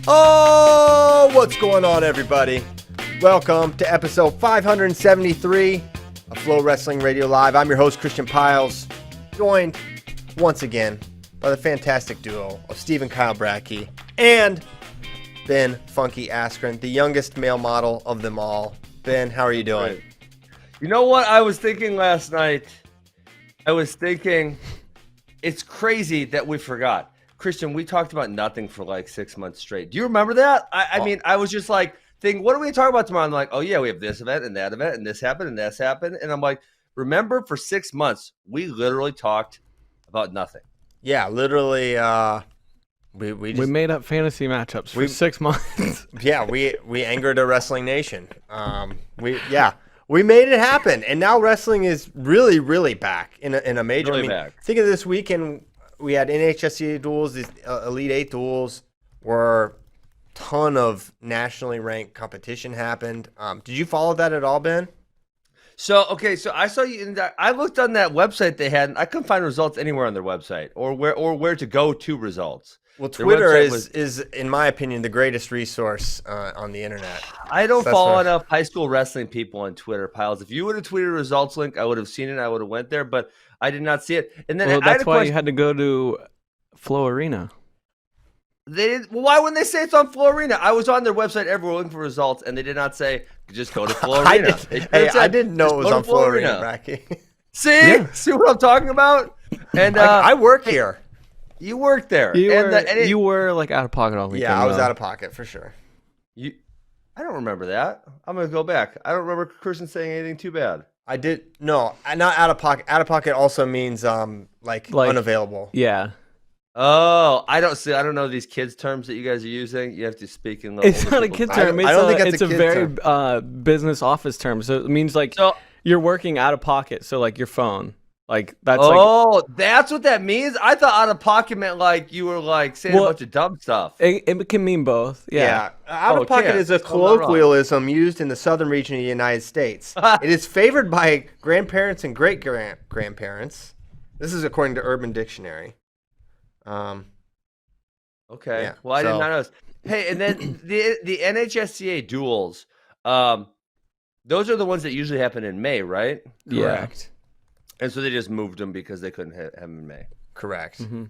Oh, what's going on, everybody? Welcome to episode 573 of FloWrestling Radio Live. I'm your host, Christian Piles, joined once again by the fantastic duo of Steve and Kyle Brackey and Ben Funky Askren, the youngest male model of them all. Ben, how are you doing? Right. You know what I was thinking last night? I was thinking it's crazy that we forgot. Christian, we talked about nothing for like 6 months straight. Do you remember that? I mean, I was just like thinking, what are we going to talk about tomorrow? I'm like, oh, yeah, we have this event and that event and this happened and that's happened. And I'm like, remember, for 6 months, we literally talked about nothing. Yeah, literally. We made up fantasy matchups for 6 months. Yeah, we angered a wrestling nation. We made it happen, and now wrestling is really, really back in a major. Really back. Think of this weekend. We had NHSCA duels, these Elite Eight duels, where a ton of nationally ranked competition happened. Did you follow that at all, Ben? So I saw you in that. I looked on that website they had, and I couldn't find results anywhere on their website or where to go to results. Well, Twitter is, in my opinion, the greatest resource on the internet. I don't follow enough high school wrestling people on Twitter, Piles. If you would have tweeted a results link, I would have seen it. I would have went there, but I did not see it. And then that's why you had to go to Flow Arena. Why wouldn't they say it's on Flow Arena? I was on their website everywhere looking for results, and they did not say just go to Flow Arena. I didn't know it was on Flow Arena, Bracky. See what I'm talking about? And I work here. You worked there. You were like out of pocket all weekend. Yeah, I was out of pocket for sure. I don't remember that. I'm gonna go back. I don't remember Christian saying anything too bad. I did not out of pocket. Out of pocket also means like unavailable. Yeah. Oh, I don't know these kids terms that you guys are using. You have to speak in. It's not a kid term. I don't think it's a very business office term. So it means like you're working out of pocket. So like your phone. Like that's that's what that means. I thought out of pocket meant like you were like saying a bunch of dumb stuff. It can mean both. Yeah. Out of pocket is a colloquialism used in the southern region of the United States. It is favored by grandparents and great grandparents. This is according to Urban Dictionary. Okay. Yeah, well, I did not know this. Hey, and then the NHSCA duels. Those are the ones that usually happen in May, right? Correct. Yeah. And so they just moved them because they couldn't have them in May. Correct. Mm-hmm.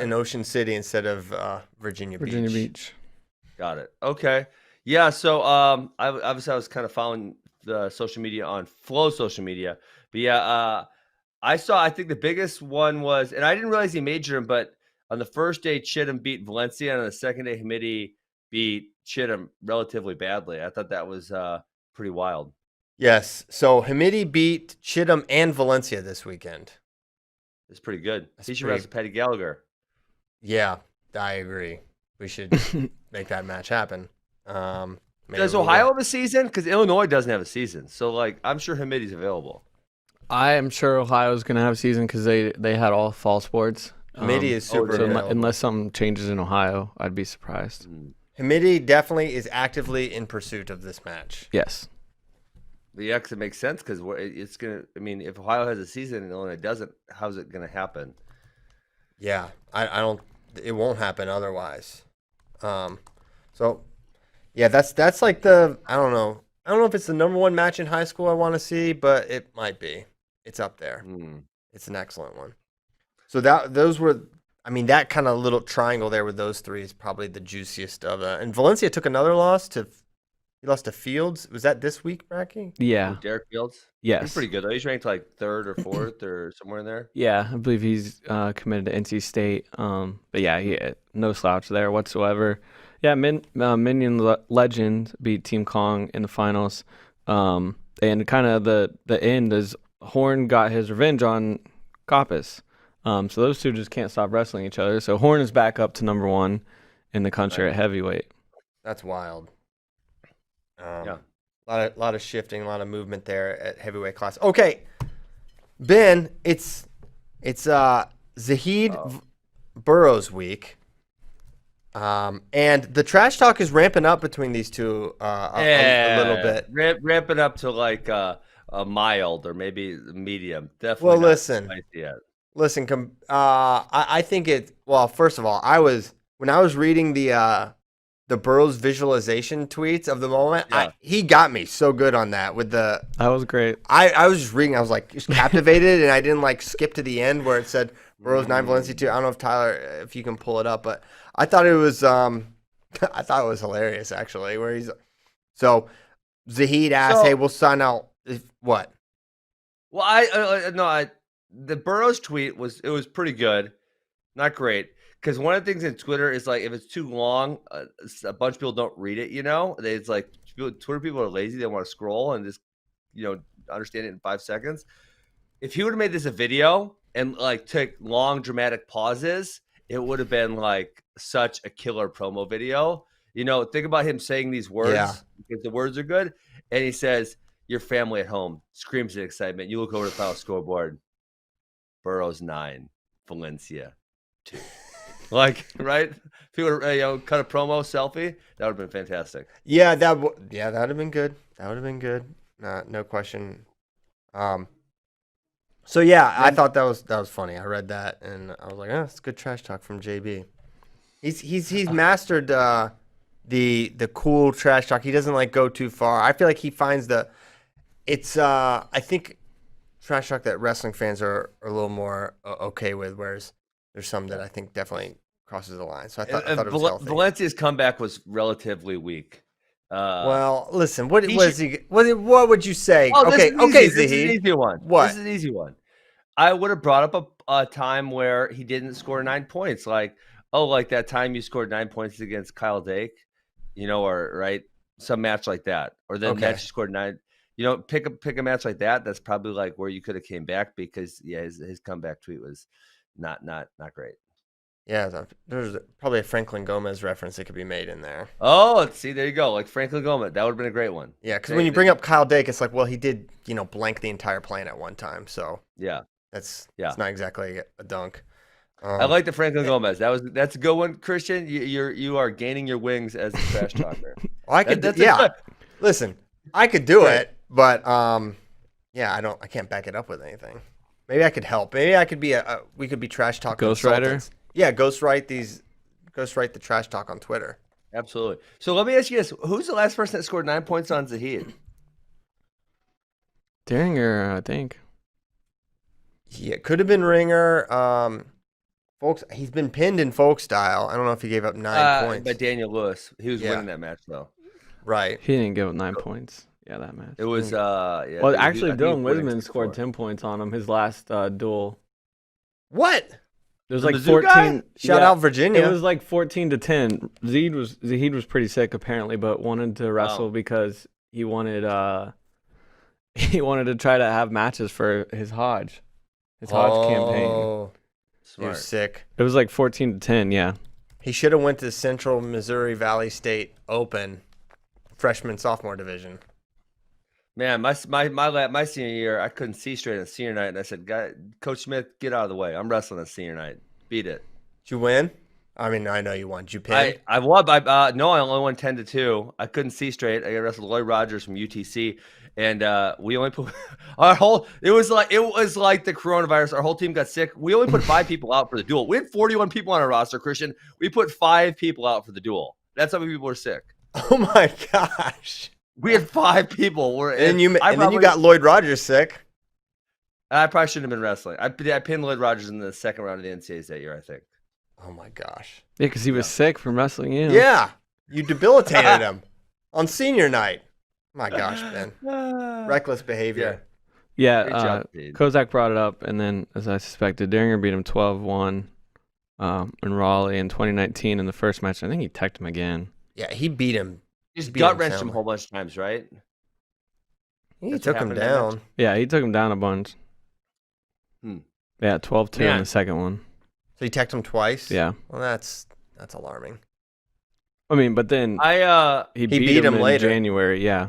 In Ocean City instead of Virginia Beach. Got it. Okay. Yeah. So I was kind of following the social media on Flow social media, but yeah, I think the biggest one was, and I didn't realize he majored him, but on the first day Chittum beat Valencia, and on the second day Hamidi beat Chittum relatively badly. I thought that was pretty wild. Yes, so Hamidi beat Chittum and Valencia this weekend. It's pretty good. He should wrestle Paddy Gallagher. Yeah, I agree. We should make that match happen. Does Ohio have a season? Because Illinois doesn't have a season. So, like, I'm sure Hamidi's available. I am sure Ohio's going to have a season because they had all fall sports. Hamidi is super available. Unless something changes in Ohio, I'd be surprised. Hamidi definitely is actively in pursuit of this match. Yes. Yeah, because it makes sense because it's going to – I mean, if Ohio has a season and Illinois doesn't, how's it going to happen? Yeah, I don't – it won't happen otherwise. So, yeah, that's like the – I don't know. I don't know if it's the number one match in high school I want to see, but it might be. It's up there. It's an excellent one. So those were – I mean, that kind of little triangle there with those three is probably the juiciest of it. And Valencia took another loss to – he lost to Fields. Was that this week, Bracky? Yeah. Derek Fields? Yes. He's pretty good, though. He's ranked like third or fourth or somewhere in there. Yeah, I believe he's committed to NC State. But yeah, no slouch there whatsoever. Yeah, Minion Legend beat Team Kong in the finals. And kind of the end is Horn got his revenge on Coppice. So those two just can't stop wrestling each other. So Horn is back up to number one in the country at heavyweight. That's wild. Yeah. A lot of shifting, a lot of movement there at heavyweight class. Okay, Ben, it's Zahid Burroughs week, and the trash talk is ramping up between these two a little bit. Ramping up to like a mild or maybe medium. Definitely Well, not listen. spicy yet. Listen, I think it. Well, first of all, when I was reading the Burroughs visualization tweets of the moment. Yeah. He got me so good on that with the. That was great. I was just reading. I was like just captivated, and I didn't like skip to the end where it said Burroughs 9 Valencia 2. I don't know if Tyler, if you can pull it up, but I thought it was I thought it was hilarious actually. Where he's so Zahid asked, "Hey, we'll sign out." What? Well, the Burroughs tweet was pretty good, not great. Because one of the things in Twitter is like if it's too long, a bunch of people don't read it. It's like Twitter people are lazy; they want to scroll and just understand it in 5 seconds. If he would have made this a video and like took long dramatic pauses, it would have been like such a killer promo video. Think about him saying these words because the words are good, and he says, "Your family at home screams in excitement. You look over the final scoreboard. Burroughs 9, Valencia 2." Like, right? If he would cut a promo selfie, that would have been fantastic. Yeah, that would have been good. That would have been good. No question. So yeah, I thought that was funny. I read that and I was like, it's good trash talk from JB. He's mastered the cool trash talk. He doesn't like go too far. I feel like he finds I think trash talk that wrestling fans are a little more okay with, whereas there's some that I think definitely crosses the line. So I thought it was healthy. Valencia's comeback was relatively weak. Well, listen, what would you say? Okay, Zahid. This is an easy one. What? This is an easy one. I would have brought up a time where he didn't score 9 points, like that time you scored 9 points against Kyle Dake, or right, some match like that, or the match you scored 9. Pick a match like that. That's probably like where you could have came back because his comeback tweet was not great. Yeah, there's probably a Franklin Gomez reference that could be made in there. Oh, see, there you go. Like Franklin Gomez. That would have been a great one. Yeah, because when you bring up Kyle Dake, it's like, well, he did, blank the entire plane at one time. So yeah, it's not exactly a dunk. I like the Franklin Gomez. That's a good one, Christian. You are gaining your wings as a trash talker. Well, I could, listen, I could do it, but I can't back it up with anything. Maybe I could help. Maybe I could be we could be trash talk ghostwriter. Yeah, ghostwrite the trash talk on Twitter. Absolutely. So let me ask you this: who's the last person that scored 9 points on Zahid? Daringer, I think. Yeah, it could have been Ringer. Folks, he's been pinned in folk style. I don't know if he gave up 9 points. By Daniel Lewis. He was winning that match though. Right. He didn't give up 9 points. Yeah, that match. It was Well, actually, Dylan Wisman scored 10 points on him his last duel. What? It was like Mizzou 14. guy? Shout out Virginia. It was like 14-10. Zahid was pretty sick apparently, but wanted to wrestle because he wanted to try to have matches for his Hodge campaign. He was sick. It was like 14-10. Yeah. He should have went to Central Missouri Valley State Open, freshman sophomore division. Man, my senior year, I couldn't see straight on senior night, and I said, Coach Smith, get out of the way. I'm wrestling on senior night. Beat it. Did you win? I mean, I know you won. Did you pin? I won. No, I only won 10-2. I couldn't see straight. I wrestled Lloyd Rogers from UTC, and we only put It was like the coronavirus. Our whole team got sick. We only put 5 people out for the duel. We had 41 people on our roster, Christian. We put 5 people out for the duel. That's how many people were sick. Oh my gosh. We had 5 people. And then you got Lloyd Rogers sick. I probably shouldn't have been wrestling. I pinned Lloyd Rogers in the second round of the NCAAs that year, I think. Oh my gosh. Yeah, because he was sick from wrestling you. Yeah. You debilitated him on senior night. My gosh, man. Reckless behavior. Yeah, Kozak brought it up, and then, as I suspected, Daringer beat him 12-1 in Raleigh in 2019 in the first match. I think he teched him again. Yeah, he beat him. Just gut-wrenched him a whole bunch of times, right? He took him down. Yeah, he took him down a bunch. Yeah, 12-2 in the second one. So he teched him twice? Yeah. Well, that's alarming. I mean, but then he beat him in later. January, yeah.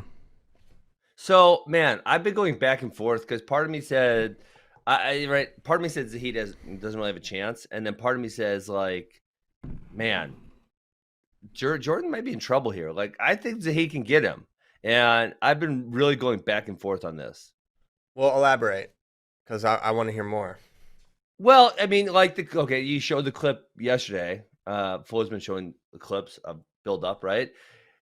So, man, I've been going back and forth because part of me said, part of me says he doesn't really have a chance, and then part of me says, like, man, Jordan might be in trouble here. Like, I think Zahid can get him, and I've been really going back and forth on this. Well, elaborate, because I want to hear more. Well, I mean, like you showed the clip yesterday. Flo's been showing the clips of build up, right?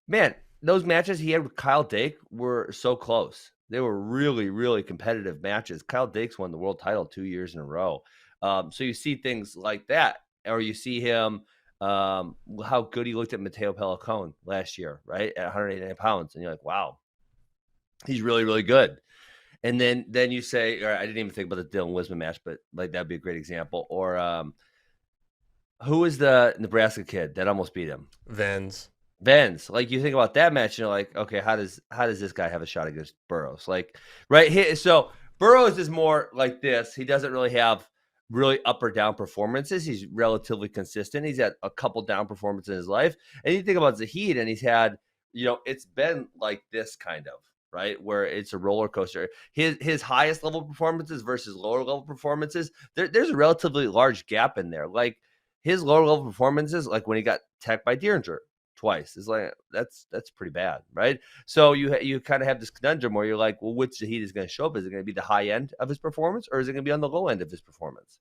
Man, those matches he had with Kyle Dake were so close. They were really, really competitive matches. Kyle Dake's won the world title 2 years in a row. So you see things like that, or you see him how good he looked at Matteo Pellicone last year, right, at 189 pounds, and you're like, wow, he's really, really good. And then you say, or I didn't even think about the Dylan Wisman match, but like that'd be a great example. Or who is the Nebraska kid that almost beat him? Vens. Like you think about that match, and you're like, okay, how does this guy have a shot against Burroughs? Like, right? So Burroughs is more like this. He doesn't really have really up or down performances. He's relatively consistent. He's had a couple down performances in his life. And you think about Zahid, and he's had, it's been like this kind of, right, where it's a roller coaster. His highest level performances versus lower level performances, there's a relatively large gap in there. Like his lower level performances, like when he got teched by Dieringer twice, is like that's pretty bad, right? So you kind of have this conundrum where you're like, well, which Zahid is going to show up? Is it going to be the high end of his performance, or is it going to be on the low end of his performance?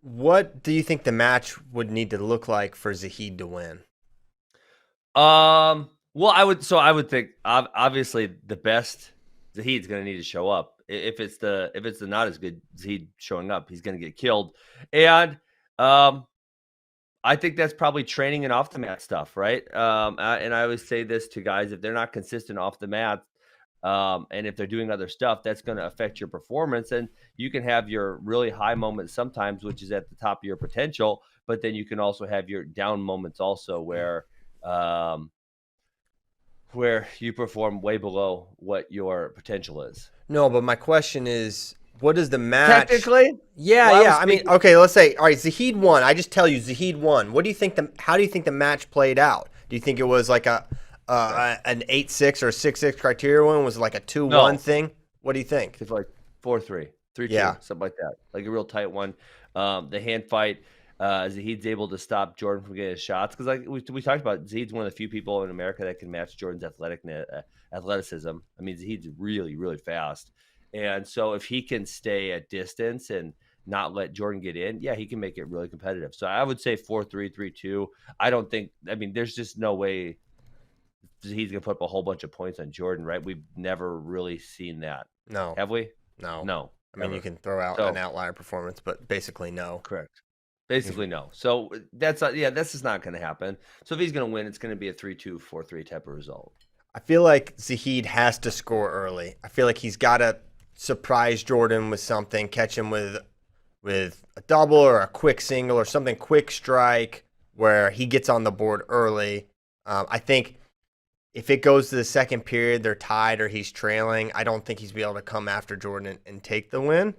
What do you think the match would need to look like for Zahid to win? Well, I would think obviously the best Zahid's going to need to show up. If it's the not as good Zahid showing up, he's going to get killed. And I think that's probably training and off the mat stuff, right? And I always say this to guys: if they're not consistent off the mat, and if they're doing other stuff, that's going to affect your performance. And you can have your really high moments sometimes, which is at the top of your potential, but then you can also have your down moments also where you perform way below what your potential is. No, but my question is, what is the match? Technically? Yeah. I mean, okay, let's say, all right, Zahid won. I just tell you, Zahid won. What do you think how do you think the match played out? Do you think it was like an 8-6 or a 6-6 criteria one? Was it like a 2-1 thing? What do you think? It's like 4-3, 3-2, something like that. Like a real tight one. The hand fight, Zahid's able to stop Jordan from getting his shots. Because like we talked about, Zahid's one of the few people in America that can match Jordan's athleticism. I mean, Zahid's really, really fast. And so if he can stay at distance and not let Jordan get in, he can make it really competitive. So I would say 4-3, 3-2. There's just no way he's going to put up a whole bunch of points on Jordan, right? We've never really seen that. No. Have we? No. I mean, you can throw out an outlier performance, but basically no. Correct. Basically no. So that's just not going to happen. So if he's going to win, it's going to be a 3-2, 4-3 type of result. I feel like Zahid has to score early. I feel like he's got to surprise Jordan with something, catch him with a double or a quick single or something, quick strike where he gets on the board early. I think if it goes to the second period, they're tied or he's trailing, I don't think he's be able to come after Jordan and take the win.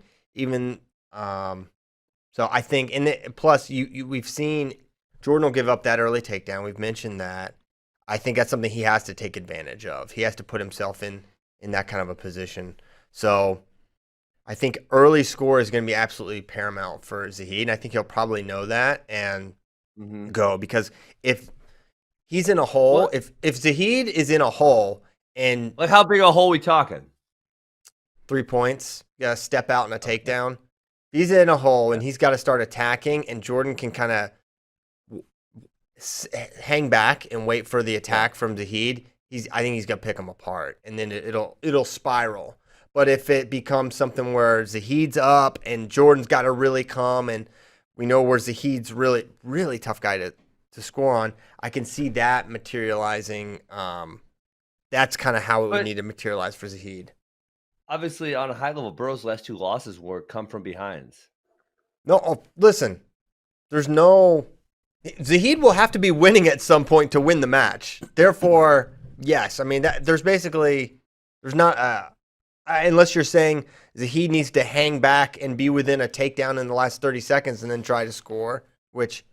So I think, plus we've seen Jordan will give up that early takedown. We've mentioned that. I think that's something he has to take advantage of. He has to put himself in that kind of a position. So I think early score is going to be absolutely paramount for Zahid, and I think he'll probably know that and go. Because if he's in a hole, if Zahid is in a hole and like how big a hole we talking? 3 points, you got to step out in a takedown. If he's in a hole and he's got to start attacking, and Jordan can kind of hang back and wait for the attack from Zahid, I think he's going to pick him apart, and then it'll spiral. But if it becomes something where Zahid's up and Jordan's got to really come, and we know where Zahid's really, really tough guy to score on, I can see that materializing. That's kind of how it would need to materialize for Zahid. Obviously, on a high level, Burroughs' last 2 losses were come from behinds. No, listen, Zahid will have to be winning at some point to win the match. Therefore, yes, I mean, there's not unless you're saying Zahid needs to hang back and be within a takedown in the last 30 seconds and then try to score, which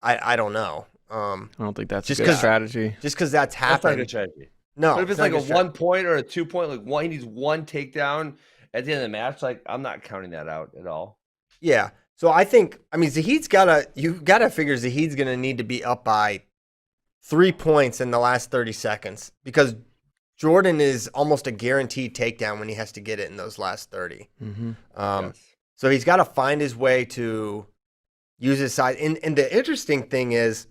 I don't know. I don't think that's a good strategy. Just because that's happened. That's not a good strategy. No. But if it's like a 1 point or a 2 point, he needs one takedown at the end of the match, I'm not counting that out at all. Yeah. So Zahid's you gotta figure Zahid's gonna need to be up by 3 points in the last 30 seconds because Jordan is almost a guaranteed takedown when he has to get it in those last 30. Mm-hmm. Yes. So he's got to find his way to use his size. And the interesting thing is,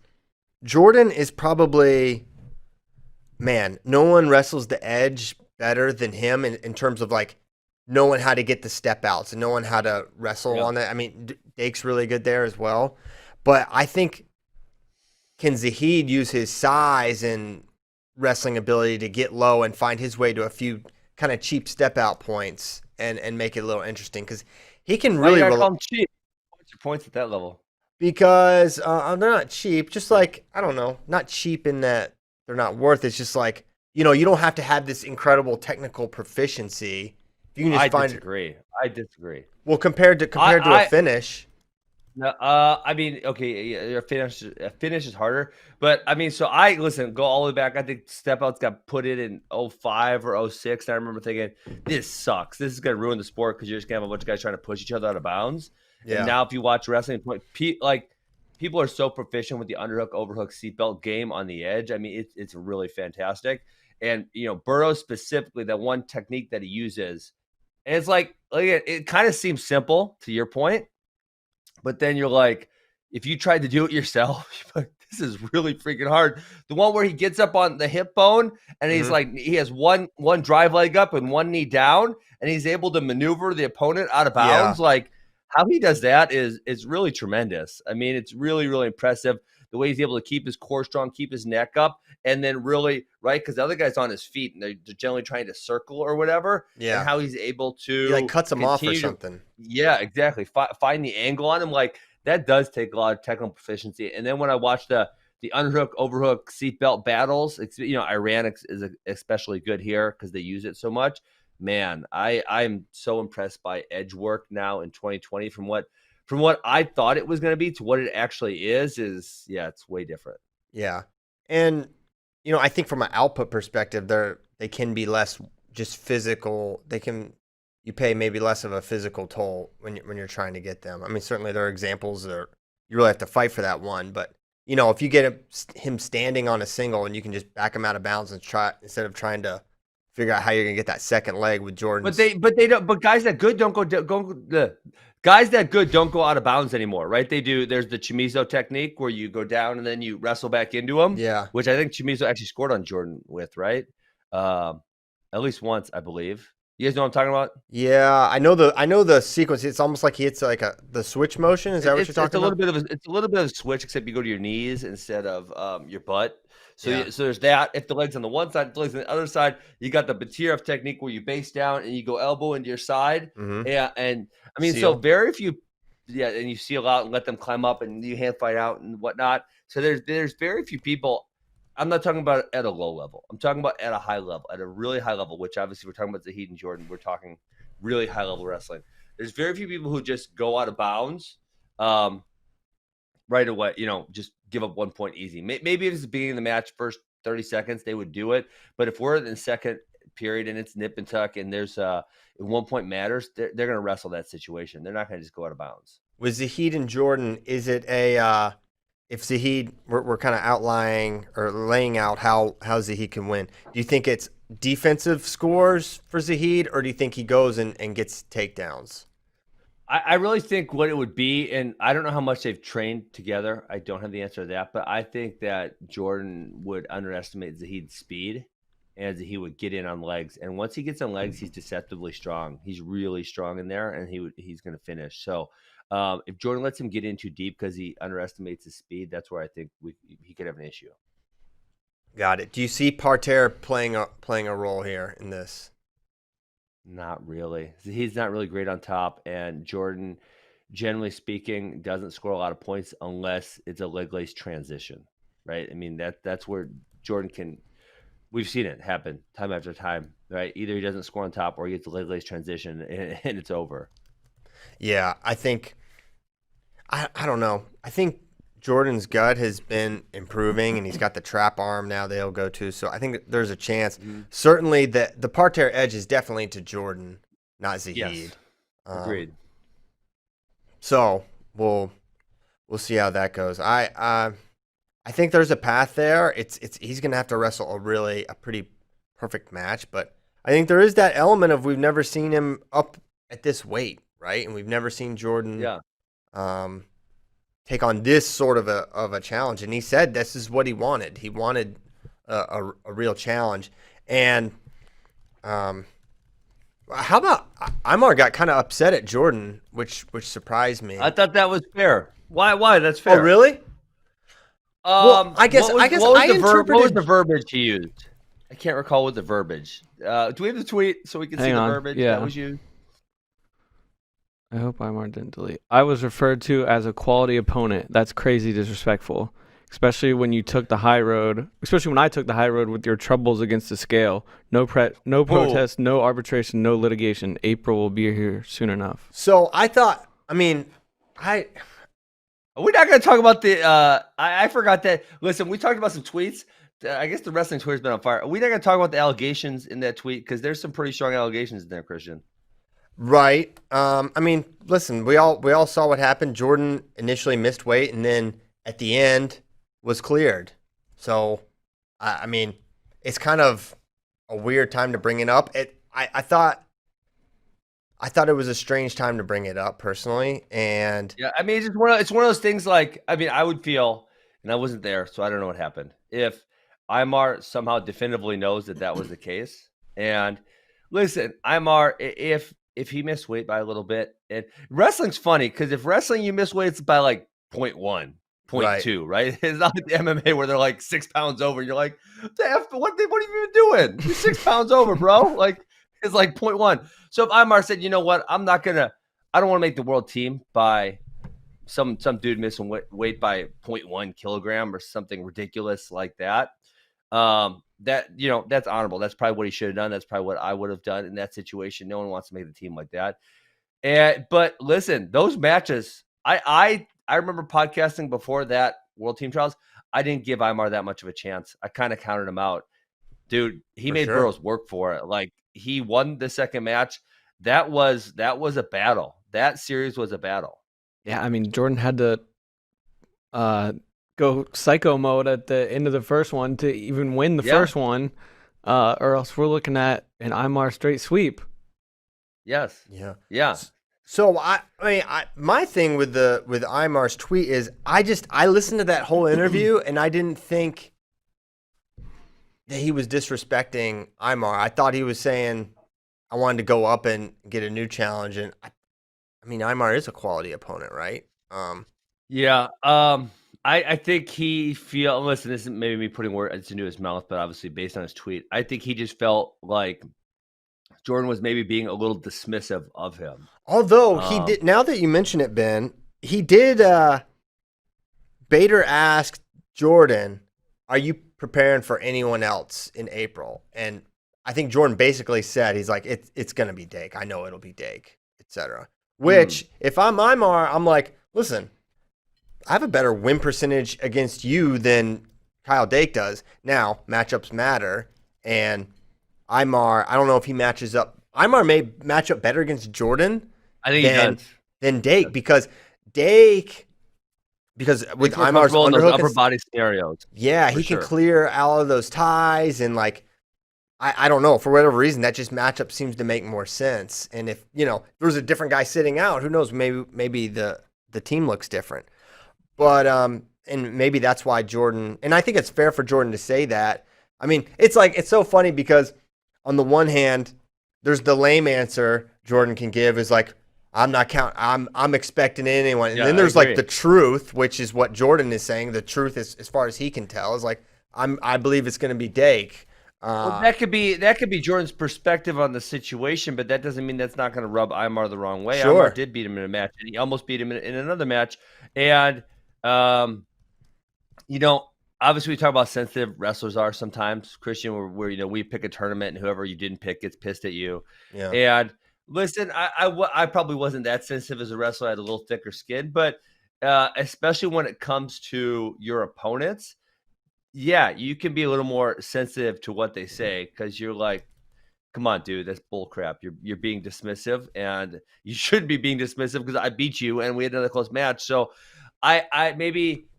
Jordan is probably, man, no one wrestles the edge better than him in terms of like knowing how to get the step outs and knowing how to wrestle on that. I mean, Dake's really good there as well. But I think, can Zahid use his size and wrestling ability to get low and find his way to a few kind of cheap step out points and make it a little interesting? Because he can really call him cheap. What's your points at that level? Because they're not cheap. Just like, I don't know, not cheap in that they're not worth. It's just like, you don't have to have this incredible technical proficiency. You can just I disagree. Well, compared to a finish. No, I mean, okay, a finish is harder, but I mean, so go all the way back. I think step outs got put in 05 or 06. And I remember thinking, this sucks. This is gonna ruin the sport because you're just gonna have a bunch of guys trying to push each other out of bounds. Yeah. And now, if you watch wrestling, people are so proficient with the underhook, overhook, seatbelt game on the edge. I mean, it's really fantastic. And Burroughs specifically, that one technique that he uses, and it's like it kind of seems simple to your point. But then you're like, if you tried to do it yourself, this is really freaking hard. The one where he gets up on the hip bone and he's like, he has one drive leg up and one knee down, and he's able to maneuver the opponent out of bounds. Yeah. Like, how he does that is really tremendous. I mean, it's really, really impressive. The way he's able to keep his core strong, keep his neck up, and then really, right, because the other guy's on his feet and they're generally trying to circle or whatever. Yeah. And how he's able to. He cuts him off or something. Yeah, exactly. Find the angle on him. Like, that does take a lot of technical proficiency. And then when I watch the underhook, overhook, seatbelt battles, Iran is especially good here because they use it so much. Man, I'm so impressed by edge work now in 2020 from what I thought it was going to be to what it actually is it's way different. Yeah. And, I think from an output perspective, they can be less just physical. You pay maybe less of a physical toll when you're trying to get them. I mean, certainly there are examples that you really have to fight for that one. But, if you get him standing on a single and you can just back him out of bounds and instead of trying to figure out how you're going to get that second leg with Jordan. But they don't. But guys that good don't guys that good don't go out of bounds anymore, right? They do. There's the Chamizo technique where you go down and then you wrestle back into them. Yeah, which I think Chamizo actually scored on Jordan with, right? At least once, I believe. You guys know what I'm talking about? Yeah, I know the sequence. It's almost like he hits the switch motion. Is that what you're talking about? It's a little bit of a switch, except you go to your knees instead of your butt. So so there's that. If the leg's on the one side, if the leg's on the other side, you got the Batirov technique where you base down and you go elbow into your side. Mm-hmm. Yeah, and I mean, so very few. Yeah, and you seal out and let them climb up and you hand fight out and whatnot. So there's very few people. I'm not talking about at a low level. I'm talking about at a high level, at a really high level, which obviously we're talking about Zahid and Jordan. We're talking really high level wrestling. There's very few people who just go out of bounds right away, just give up 1 point easy. Maybe if it's the beginning of the match, first 30 seconds, they would do it. But if we're in the second period and it's nip and tuck and there's 1 point matters, they're going to wrestle that situation. They're not going to just go out of bounds. With Zahid and Jordan, is it if Zahid, we're kind of outlining or laying out how Zahid can win. Do you think it's defensive scores for Zahid, or do you think he goes and gets takedowns? I really think what it would be, and I don't know how much they've trained together. I don't have the answer to that, but I think that Jordan would underestimate Zahid's speed, and Zahid would get in on legs. And once he gets on legs, he's deceptively strong. He's really strong in there, and he's going to finish. So if Jordan lets him get in too deep because he underestimates his speed, that's where I think he could have an issue. Got it. Do you see Parterre playing a role here in this? Not really. He's not really great on top, and Jordan, generally speaking, doesn't score a lot of points unless it's a leg lace transition, right? I mean, that's where Jordan can. We've seen it happen time after time, right? Either he doesn't score on top or he gets a leg lace transition and it's over. Yeah, I think. I don't know. I think Jordan's gut has been improving, and he's got the trap arm now they'll go to. So I think there's a chance. Mm-hmm. Certainly, the Parterre edge is definitely to Jordan, not Zahid. Yes. Agreed. So we'll see how that goes. I think there's a path there. He's going to have to wrestle a pretty perfect match, but I think there is that element of we've never seen him up at this weight, right? And we've never seen Jordan take on this sort of a challenge. And he said this is what he wanted. He wanted a real challenge. And how about Imar got kind of upset at Jordan, which surprised me. I thought that was fair. Why? That's fair. Oh, really? Well, I guess what interpreted. What was the verbiage he used? I can't recall what the verbiage. Do we have the tweet so we can see the verbiage that was used? I hope Imar didn't delete. I was referred to as a quality opponent. That's crazy disrespectful, especially when you took the high road. Especially when I took the high road with your troubles against the scale. No protest, no arbitration, no litigation. April will be here soon enough. So I thought. We're not going to talk about the. I forgot that. Listen, we talked about some tweets. I guess the wrestling Twitter's been on fire. We're not going to talk about the allegations in that tweet because there's some pretty strong allegations in there, Christian. Right. Listen, we all saw what happened. Jordan initially missed weight and then at the end was cleared. So, it's kind of a weird time to bring it up. I thought it was a strange time to bring it up personally. And yeah, it's just one of those things like, I would feel, and I wasn't there, so I don't know what happened. If Imar somehow definitively knows that was the case. And listen, Imar, if he missed weight by a little bit, and wrestling's funny because if wrestling you miss weight, it's by like 0.1, 0.2, right? It's not like the MMA where they're like 6 pounds over. And you're like, what have you been doing? You're 6 pounds over, bro. Like it's like 0.1. So if Imar said, you know what, I don't want to make the world team by some dude missing weight by 0.1 kilogram or something ridiculous like that. That's honorable. That's probably what he should have done. That's probably what I would have done in that situation. No one wants to make the team like that. But listen, those matches, I remember podcasting before that World Team Trials. I didn't give Imar that much of a chance. I kind of counted him out. Dude, he made Burroughs work for it. Like he won the second match. That was a battle. That series was a battle. Yeah, Jordan had to go psycho mode at the end of the first one to even win the first one, or else we're looking at an Imar straight sweep. Yes. Yeah. So my thing with Imar's tweet is I listened to that whole interview and I didn't think that he was disrespecting Imar. I thought he was saying I wanted to go up and get a new challenge, and Imar is a quality opponent, right? Yeah. I think he listen, this isn't maybe me putting words into his mouth, but obviously based on his tweet, I think he just felt like Jordan was maybe being a little dismissive of him. Although he did, now that you mention it, Ben, he did, Bader asked Jordan, are you preparing for anyone else in April? And I think Jordan basically said, he's like, it's going to be Dake. I know it'll be Dake, etc. Which, if I'm Imar, I'm like, listen, I have a better win percentage against you than Kyle Dake does. Now, matchups matter, and Imar, I don't know if he matches up. Imar may match up better against Jordan than Dake, because with Imar's underhook, upper body scenarios. Yeah, he can clear all of those ties, and like, I don't know, for whatever reason, that just matchup seems to make more sense. And if there's a different guy sitting out, who knows? Maybe the team looks different. But and maybe that's why Jordan, and I think it's fair for Jordan to say that. It's so funny because on the one hand, there's the lame answer Jordan can give is like, I'm not counting, I'm expecting anyone. And then there's like the truth, which is what Jordan is saying. The truth is, as far as he can tell, is like, I believe it's going to be Dake. Well, that could be Jordan's perspective on the situation, but that doesn't mean that's not going to rub Imar the wrong way. Sure. Imar did beat him in a match, and he almost beat him in another match. And obviously we talk about how sensitive wrestlers are sometimes, Christian, where we pick a tournament and whoever you didn't pick gets pissed at you. Yeah. And listen, I probably wasn't that sensitive as a wrestler. I had a little thicker skin, but especially when it comes to your opponents, yeah, you can be a little more sensitive to what they say because you're like, come on, dude, that's bull crap. You're being dismissive, and you shouldn't be being dismissive because I beat you and we had another close match. So I maybe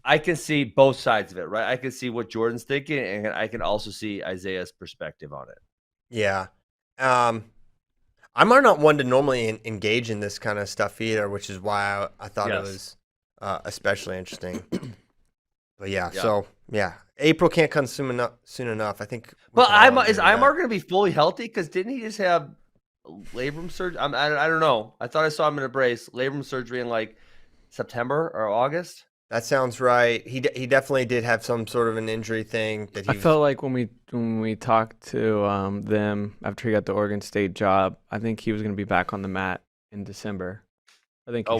I can see both sides of it, right? I can see what Jordan's thinking, and I can also see Isaiah's perspective on it. Yeah. I'm not one to normally engage in this kind of stuff either, which is why I thought it was especially interesting. But so April can't come soon enough. I think. But is Imar going to be fully healthy? Because didn't he just have labrum surgery? I don't know. I thought I saw him in a brace. Labrum surgery in like September or August. That sounds right. He definitely did have some sort of an injury thing that I felt like when we talked to them after he got the Oregon State job, I think he was going to be back on the mat in December. I think he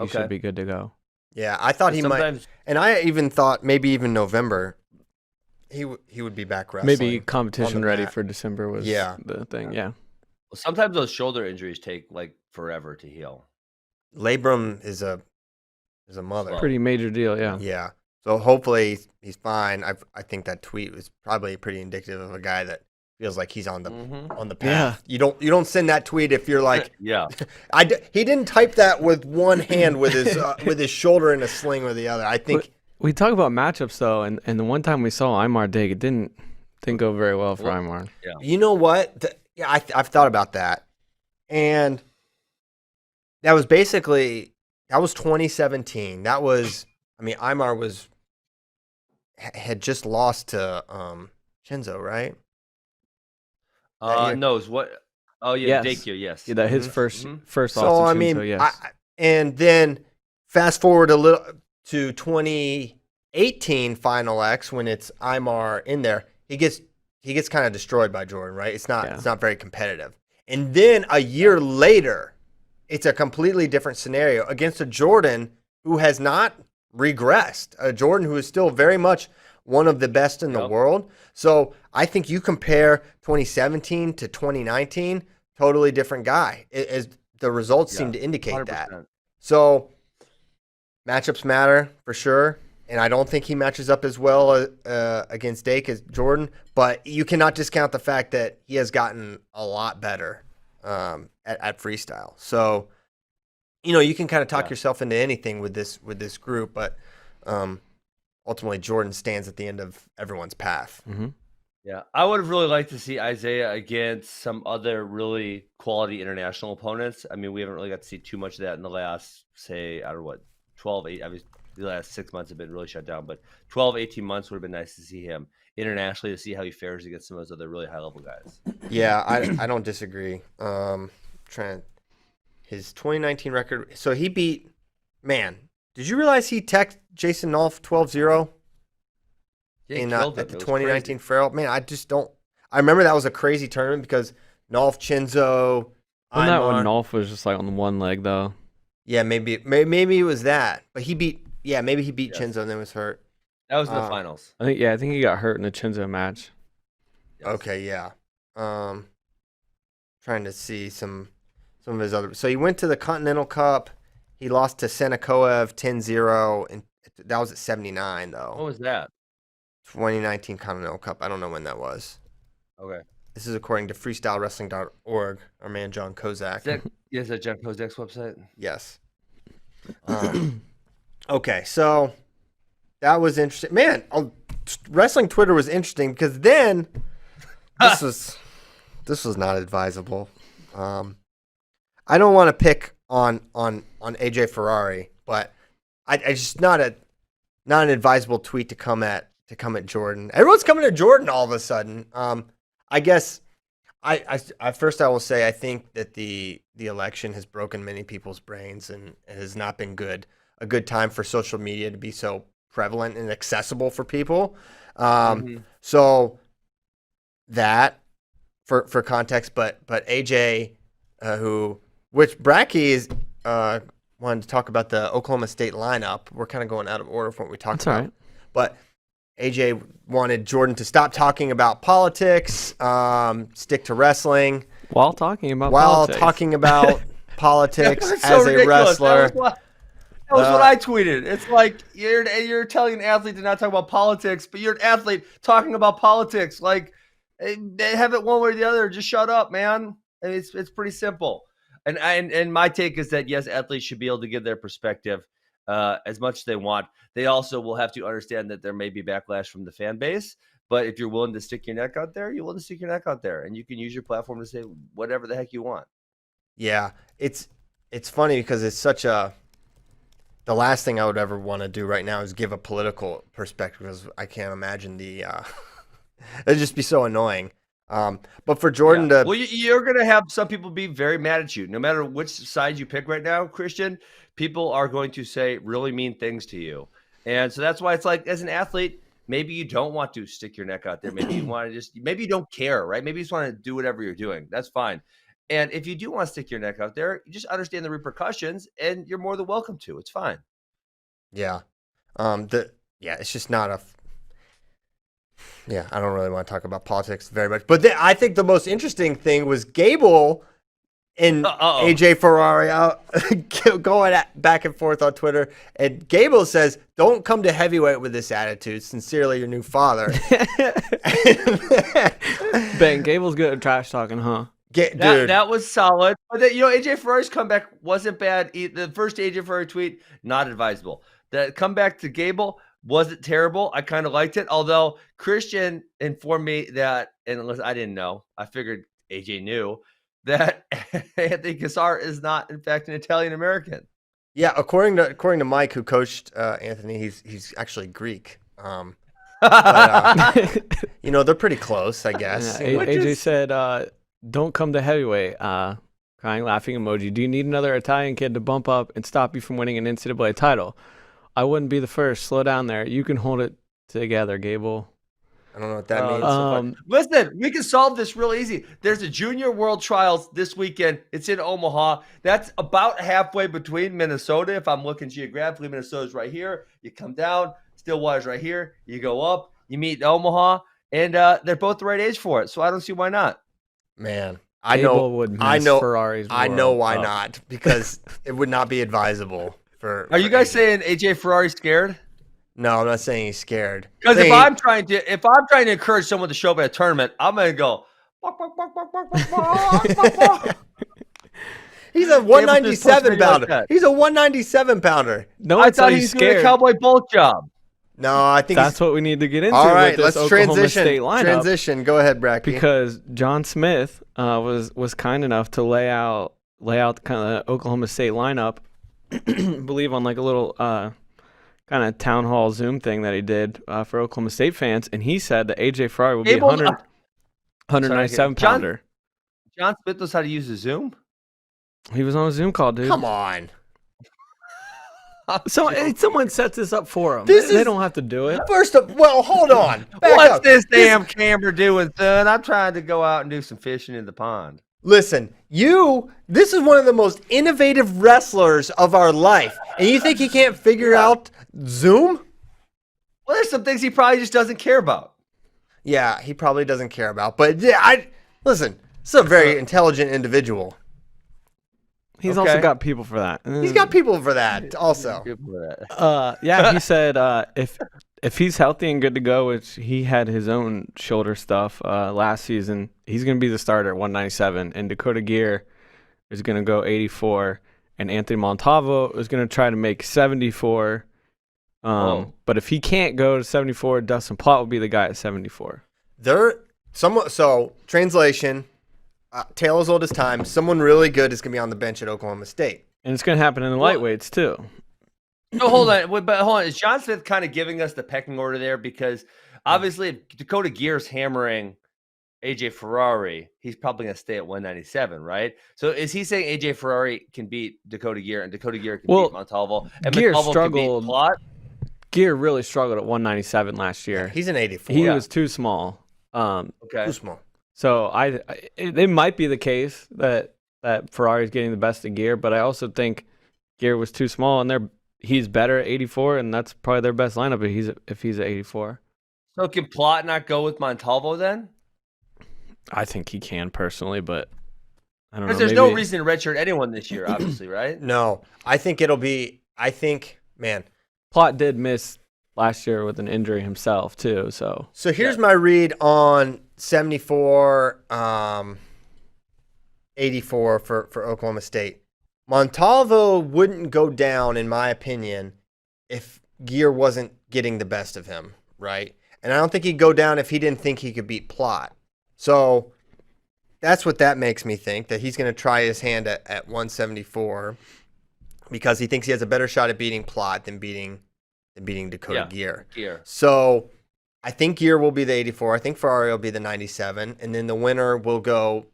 should be good to go. Yeah, I thought he might, and I even thought maybe even November he would be back wrestling. Maybe competition ready for December was the thing. Yeah. Well, sometimes those shoulder injuries take like forever to heal. Labrum is a mother. Pretty major deal, yeah. Yeah. So hopefully he's fine. I think that tweet was probably pretty indicative of a guy that feels like he's on the path. Yeah. You don't send that tweet if you're like he didn't type that with one hand with his shoulder in a sling with the other. I think we talk about matchups though, and the one time we saw Imar dig, it didn't go very well for Imar. Yeah. You know what? I've thought about that, and that was 2017. That was, Imar had just lost to Chenzo, right? No, what? Oh yeah, Dakio, yes. Yeah, that his first loss to Chenzo, yes. And then fast forward a little to 2018 Final X when it's Imar in there. He gets kind of destroyed by Jordan, right? It's not very competitive. And then a year later, it's a completely different scenario against a Jordan who has not regressed, a Jordan who is still very much one of the best in the world. So I think you compare 2017 to 2019, totally different guy. As the results seem to indicate 100%. That. So matchups matter for sure. And I don't think he matches up as well against Dake as Jordan, but you cannot discount the fact that he has gotten a lot better at freestyle. So, you can kind of talk yourself into anything with this group, but ultimately Jordan stands at the end of everyone's path. Mm-hmm. Yeah, I would have really liked to see Isaiah against some other really quality international opponents. I mean, we haven't really got to see too much of that in the last, say, I don't know, 12, 8, the last 6 months have been really shut down, but 12, 18 months would have been nice to see him internationally, to see how he fares against some of those other really high-level guys. Yeah, I don't disagree. His 2019 record, so he beat, did you realize he teched Jason Nolf 12-0 at the 2019 Farrell? Man, I remember that was a crazy tournament because Nolf, Chenzo, Wasn't that when Nolf was just like on one leg though? Yeah, maybe it was that. But he beat Chenzo and then was hurt. That was in the finals. I think he got hurt in the Chenzo match. Yes. Okay, yeah. Trying to see some of his other. So he went to the Continental Cup. He lost to Senakoev 10-0, and that was at 79 though. What was that? 2019 Continental Cup. I don't know when that was. Okay. This is according to freestylewrestling.org. Our man John Kozak. Is that John Kozak's website? Yes. Okay, so that was interesting. Man, wrestling Twitter was interesting because then this was not advisable. I don't want to pick on AJ Ferrari, but I just not an advisable tweet to come at Jordan. Everyone's coming at Jordan all of a sudden. I guess I first I will say I think that the election has broken many people's brains and it has not been a good time for social media to be so prevalent and accessible for people. So that for context, but AJ, which Bracky is wanted to talk about the Oklahoma State lineup. We're kind of going out of order from what we talked about. Right. But AJ wanted Jordan to stop talking about politics, stick to wrestling. While talking about politics as so a wrestler. That was what I tweeted. It's like you're telling an athlete to not talk about politics, but you're an athlete talking about politics. Like, have it one way or the other. Just shut up, man. And it's pretty simple. And my take is that yes, athletes should be able to give their perspective. as much as they want. They also will have to understand that there may be backlash from the fan base. But if you're willing to stick your neck out there, you're willing to stick your neck out there, and you can use your platform to say whatever the heck you want. Yeah, it's funny because it's such a. The last thing I would ever want to do right now is give a political perspective, because I can't imagine it'd just be so annoying. But for Jordan to, well, you're going to have some people be very mad at you, no matter which side you pick right now, Christian. People are going to say really mean things to you, and so that's why it's like, as an athlete, maybe you don't want to stick your neck out there. Maybe you want to maybe you don't care, right? Maybe you just want to do whatever you're doing. That's fine. And if you do want to stick your neck out there, you just understand the repercussions, and you're more than welcome to. It's fine. Yeah. It's just not a. Yeah, I don't really want to talk about politics very much. But I think the most interesting thing was Gable and AJ Ferrari out going back and forth on Twitter. And Gable says, "Don't come to heavyweight with this attitude. Sincerely, your new father." Ben, Gable's good at trash talking, huh? Dude. That was solid. But AJ Ferrari's comeback wasn't bad. The first AJ Ferrari tweet, not advisable. The comeback to Gable wasn't terrible. I kind of liked it. Although Christian informed me that, and I didn't know, I figured AJ knew, that Anthony Cassar is not, in fact, an Italian American. Yeah, according to Mike, who coached Anthony, he's actually Greek. They're pretty close, I guess. Yeah, AJ said, "Don't come to heavyweight." Crying, laughing emoji. "Do you need another Italian kid to bump up and stop you from winning an NCAA title? I wouldn't be the first. Slow down there. You can hold it together, Gable." I don't know what that means. Listen, we can solve this real easy. There's a Junior World Trials this weekend. It's in Omaha. That's about halfway between Minnesota. If I'm looking geographically, Minnesota's right here. You come down, Stillwater's right here. You go up, you meet in Omaha, and they're both the right age for it. So I don't see why not. Man, Ferrari's I know why not, because it would not be advisable for. Are you guys saying AJ Ferrari's scared? No, I'm not saying he's scared. Because if I'm trying to encourage someone to show up at a tournament, I'm gonna go. He's a 197 pounder. He's a 197 pounder. No, I thought he was doing a cowboy bulk job. No, I think that's what we need to get into. All right, with this let's Oklahoma State lineup. transition. Go ahead, Bracky. Because John Smith was kind enough to lay out kind of the Oklahoma State lineup. I believe on like a little kind of town hall Zoom thing that he did for Oklahoma State fans, and he said that AJ Ferrari will be 197 pounder. John Smith knows how to use a Zoom. He was on a Zoom call, dude. Come on. So someone sets this up for him. They don't have to do it. Hold on. What's this damn camera doing, son? I'm trying to go out and do some fishing in the pond. Listen, this is one of the most innovative wrestlers of our life, and you think he can't figure out Zoom? Well, there's some things he probably just doesn't care about. Yeah, he probably doesn't care about. But listen, this is a very intelligent individual. He's also got people for that. He's got people for that also. Yeah, he said if he's healthy and good to go, which he had his own shoulder stuff last season, he's going to be the starter at 197, and Dakota Gear is going to go 84, and Anthony Montalvo is going to try to make 74. But if he can't go to 74, Dustin Plott will be the guy at 74. So translation. Tale as old as time. Someone really good is going to be on the bench at Oklahoma State. And it's going to happen in the lightweights, too. No, hold on. Is John Smith kind of giving us the pecking order there? Because obviously, if Dakota Gear's hammering AJ Ferrari, he's probably going to stay at 197, right? So is he saying AJ Ferrari can beat Dakota Gear and Dakota Gear can beat Montalvo? And Gear Montalvo struggled. Can beat Plott? Gear really struggled at 197 last year. He's an 84. He was too small. Too small. So it might be the case that Ferrari's getting the best of Gear, but I also think Gear was too small, and he's better at 84, and that's probably their best lineup if he's at 84. So can Plott not go with Montalvo then? I think he can personally, but I don't know. Because there's no reason to redshirt anyone this year, obviously, right? No, I think man. Plott did miss last year with an injury himself too. So here's my read on 74, 84 for Oklahoma State. Montalvo wouldn't go down, in my opinion, if Gear wasn't getting the best of him, right? And I don't think he'd go down if he didn't think he could beat Plot. So that's what that makes me think, that he's going to try his hand at 174 because he thinks he has a better shot at beating Plot than beating Dakota Gear. So I think Gear will be the 84. I think Ferrari will be the 97. And then the winner will go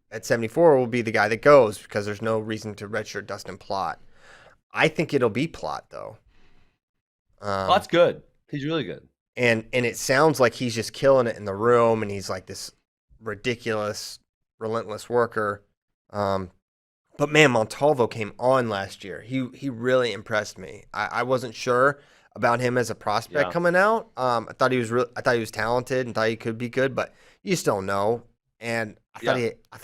at 74 will be the guy that goes because there's no reason to redshirt Dustin Plot. I think it'll be Plot, though. Plot's good. He's really good. And it sounds like he's just killing it in the room, and he's like this ridiculous, relentless worker. But man, Montalvo came on last year. He really impressed me. I wasn't sure about him as a prospect coming out. I thought he was talented and thought he could be good, but you just don't know. And I thought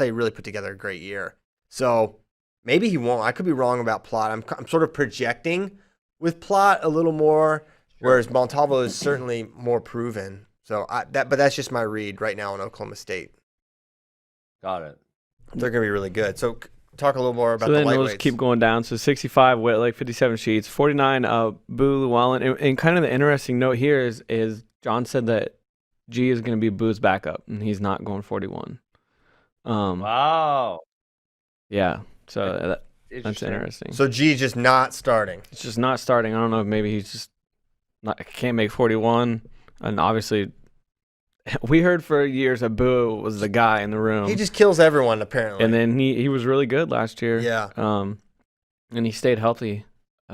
he really put together a great year. So maybe he won't. I could be wrong about Plot. I'm sort of projecting with Plot a little more, whereas Montalvo is certainly more proven. So but that's just my read right now in Oklahoma State. Got it. They're going to be really good. So talk a little more about the lightweights. So then lightweights. We'll just keep going down. So 65 Whitlock, 57 Sheets, 49 Boo Llewellyn. And kind of the interesting note here is John said that G is going to be Boo's backup, and he's not going 41. Wow. Yeah. So that's interesting. So G just not starting. It's just not starting. I don't know if maybe he's just can't make 41. And obviously, we heard for years that Boo was the guy in the room. He just kills everyone, apparently. And then he was really good last year. Yeah. And he stayed healthy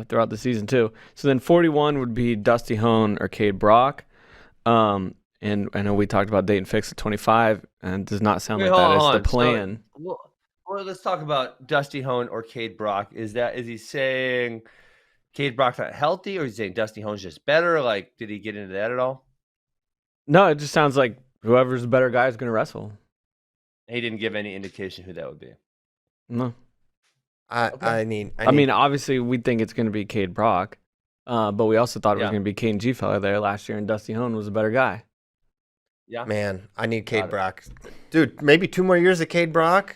throughout the season, too. So then 41 would be Dusty Hone or Cade Brock. And I know we talked about Dayton Fix at 25, and it does not sound like that is the plan. So, well, let's talk about Dusty Hone or Cade Brock. Is he saying Cade Brock's not healthy, or is he saying Dusty Hone's just better? Like, did he get into that at all? No, it just sounds like whoever's the better guy is going to wrestle. He didn't give any indication who that would be. No. I mean, obviously, we think it's going to be Cade Brock, but we also thought it was going to be Caden G-Fella there last year, and Dusty Hone was a better guy. Yeah. Man, I need Cade Brock. Dude, maybe 2 more years of Cade Brock?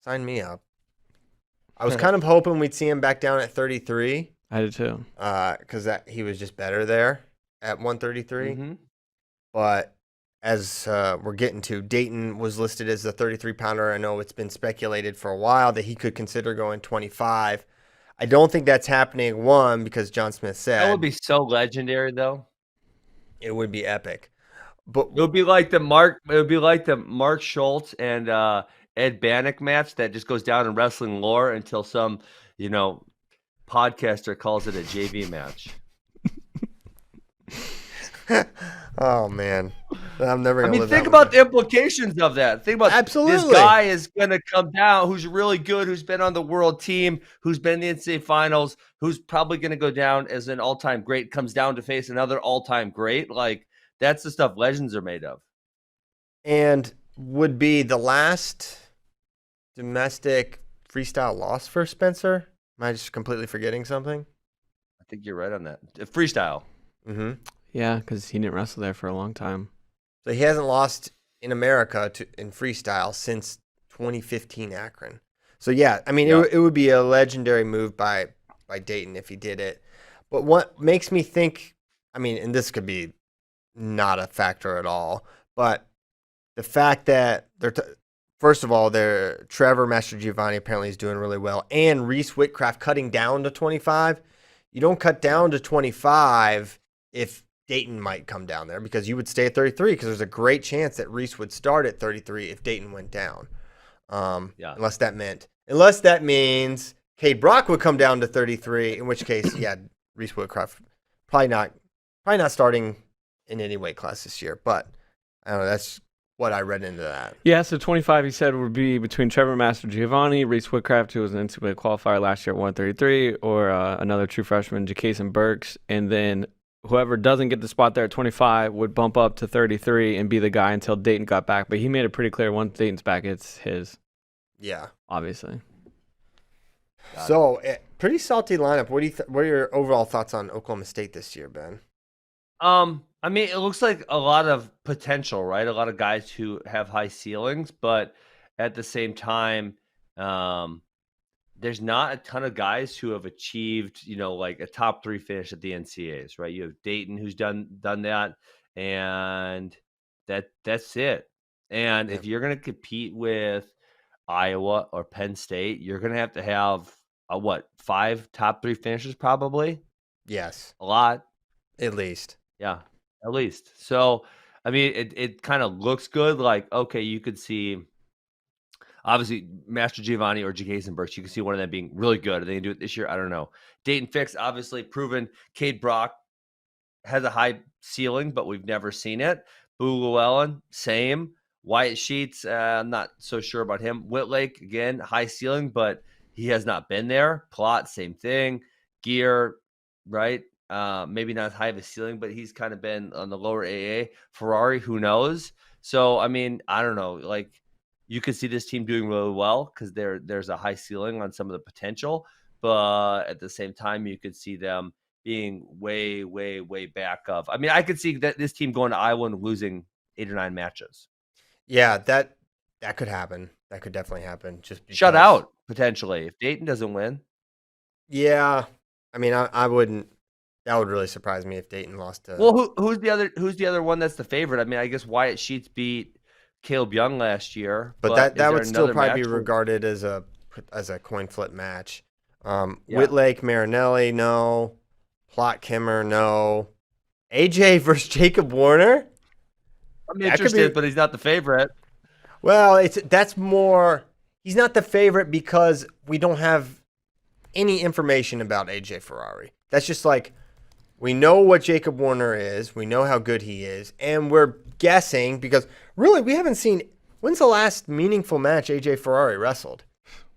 Sign me up. I was kind of hoping we'd see him back down at 33. I did too. Because he was just better there at 133. Mm-hmm. But as we're getting to, Dayton was listed as the 33-pounder. I know it's been speculated for a while that he could consider going 25. I don't think that's happening, one, because John Smith said. That would be so legendary, though. It would be epic. But it would be like the Mark Schultz and Ed Bannock match that just goes down in wrestling lore until some, podcaster calls it a JV match. Oh man, I'm never gonna. Think about the implications of that. Think about absolutely. This guy is gonna come down who's really good, who's been on the world team, who's been in the NCAA finals, who's probably gonna go down as an all-time great, comes down to face another all-time great. Like, that's the stuff legends are made of. And would be the last domestic freestyle loss for Spencer? Am I just completely forgetting something? I think you're right on that. Freestyle. Mm-hmm. Yeah, because he didn't wrestle there for a long time. So he hasn't lost in America in freestyle since 2015 Akron. So yeah, I mean, it would be a legendary move by Dayton if he did it. But what makes me think, I mean, and this could be not a factor at all, but the fact that first of all, Trevor Mastrogiovanni apparently is doing really well, and Reese Whitcraft cutting down to 25. You don't cut down to 25 if Dayton might come down there, because you would stay at 33, because there's a great chance that Reese would start at 33 if Dayton went down. Unless that means Cade Brock would come down to 33, in which case, Reese Whitcraft probably not starting in any weight class this year. But I don't know. That's what I read into that. Yeah, so 25, he said, would be between Trevor Mastrogiovanni, Reese Whitcraft, who was an NCAA qualifier last year at 133, or another true freshman, Jakason Burks, and then whoever doesn't get the spot there at 25 would bump up to 33 and be the guy until Dayton got back. But he made it pretty clear once Dayton's back, it's his. Yeah. Obviously. So, pretty salty lineup. What are your overall thoughts on Oklahoma State this year, Ben? I mean, it looks like a lot of potential, right? A lot of guys who have high ceilings, but at the same time, there's not a ton of guys who have achieved, like a top 3 finish at the NCAAs, right? You have Dayton who's done that, and that's it. And Yeah. if you're going to compete with Iowa or Penn State, you're going to have 5 top 3 finishes probably? Yes. A lot. At least. Yeah, at least. So, I mean, it kind of looks good. Like, okay, you could see, obviously, Master Giovanni or Jason Burks, you can see one of them being really good. Are they going to do it this year? I don't know. Dayton Fix, obviously, proven. Cade Brock has a high ceiling, but we've never seen it. Boo Llewellyn, same. Wyatt Sheets, I'm not so sure about him. Whitlake, again, high ceiling, but he has not been there. Plot, same thing. Gear, right? Maybe not as high of a ceiling, but he's kind of been on the lower AA. Ferrari, who knows? So, I mean, I don't know. Like, you could see this team doing really well because there's a high ceiling on some of the potential. But at the same time, you could see them being way, way, way back of. I mean, I could see that this team going to Iowa and losing 8 or 9 matches. Yeah, that could happen. That could definitely happen. Just because, shut out potentially if Dayton doesn't win. Yeah, I mean, I wouldn't. That would really surprise me if Dayton lost to. Well, who's the other one that's the favorite? I mean, I guess Wyatt Sheets beat Caleb Young last year, but that would still probably be where... regarded as a coin flip match. Whitlake, Marinelli, no. Plot Kimmer, no. AJ versus Jacob Warner. I'm interested, but he's not the favorite. Well, that's more. He's not the favorite because we don't have any information about AJ Ferrari. That's just like, we know what Jacob Warner is. We know how good he is. And we're guessing because really we haven't seen. When's the last meaningful match AJ Ferrari wrestled?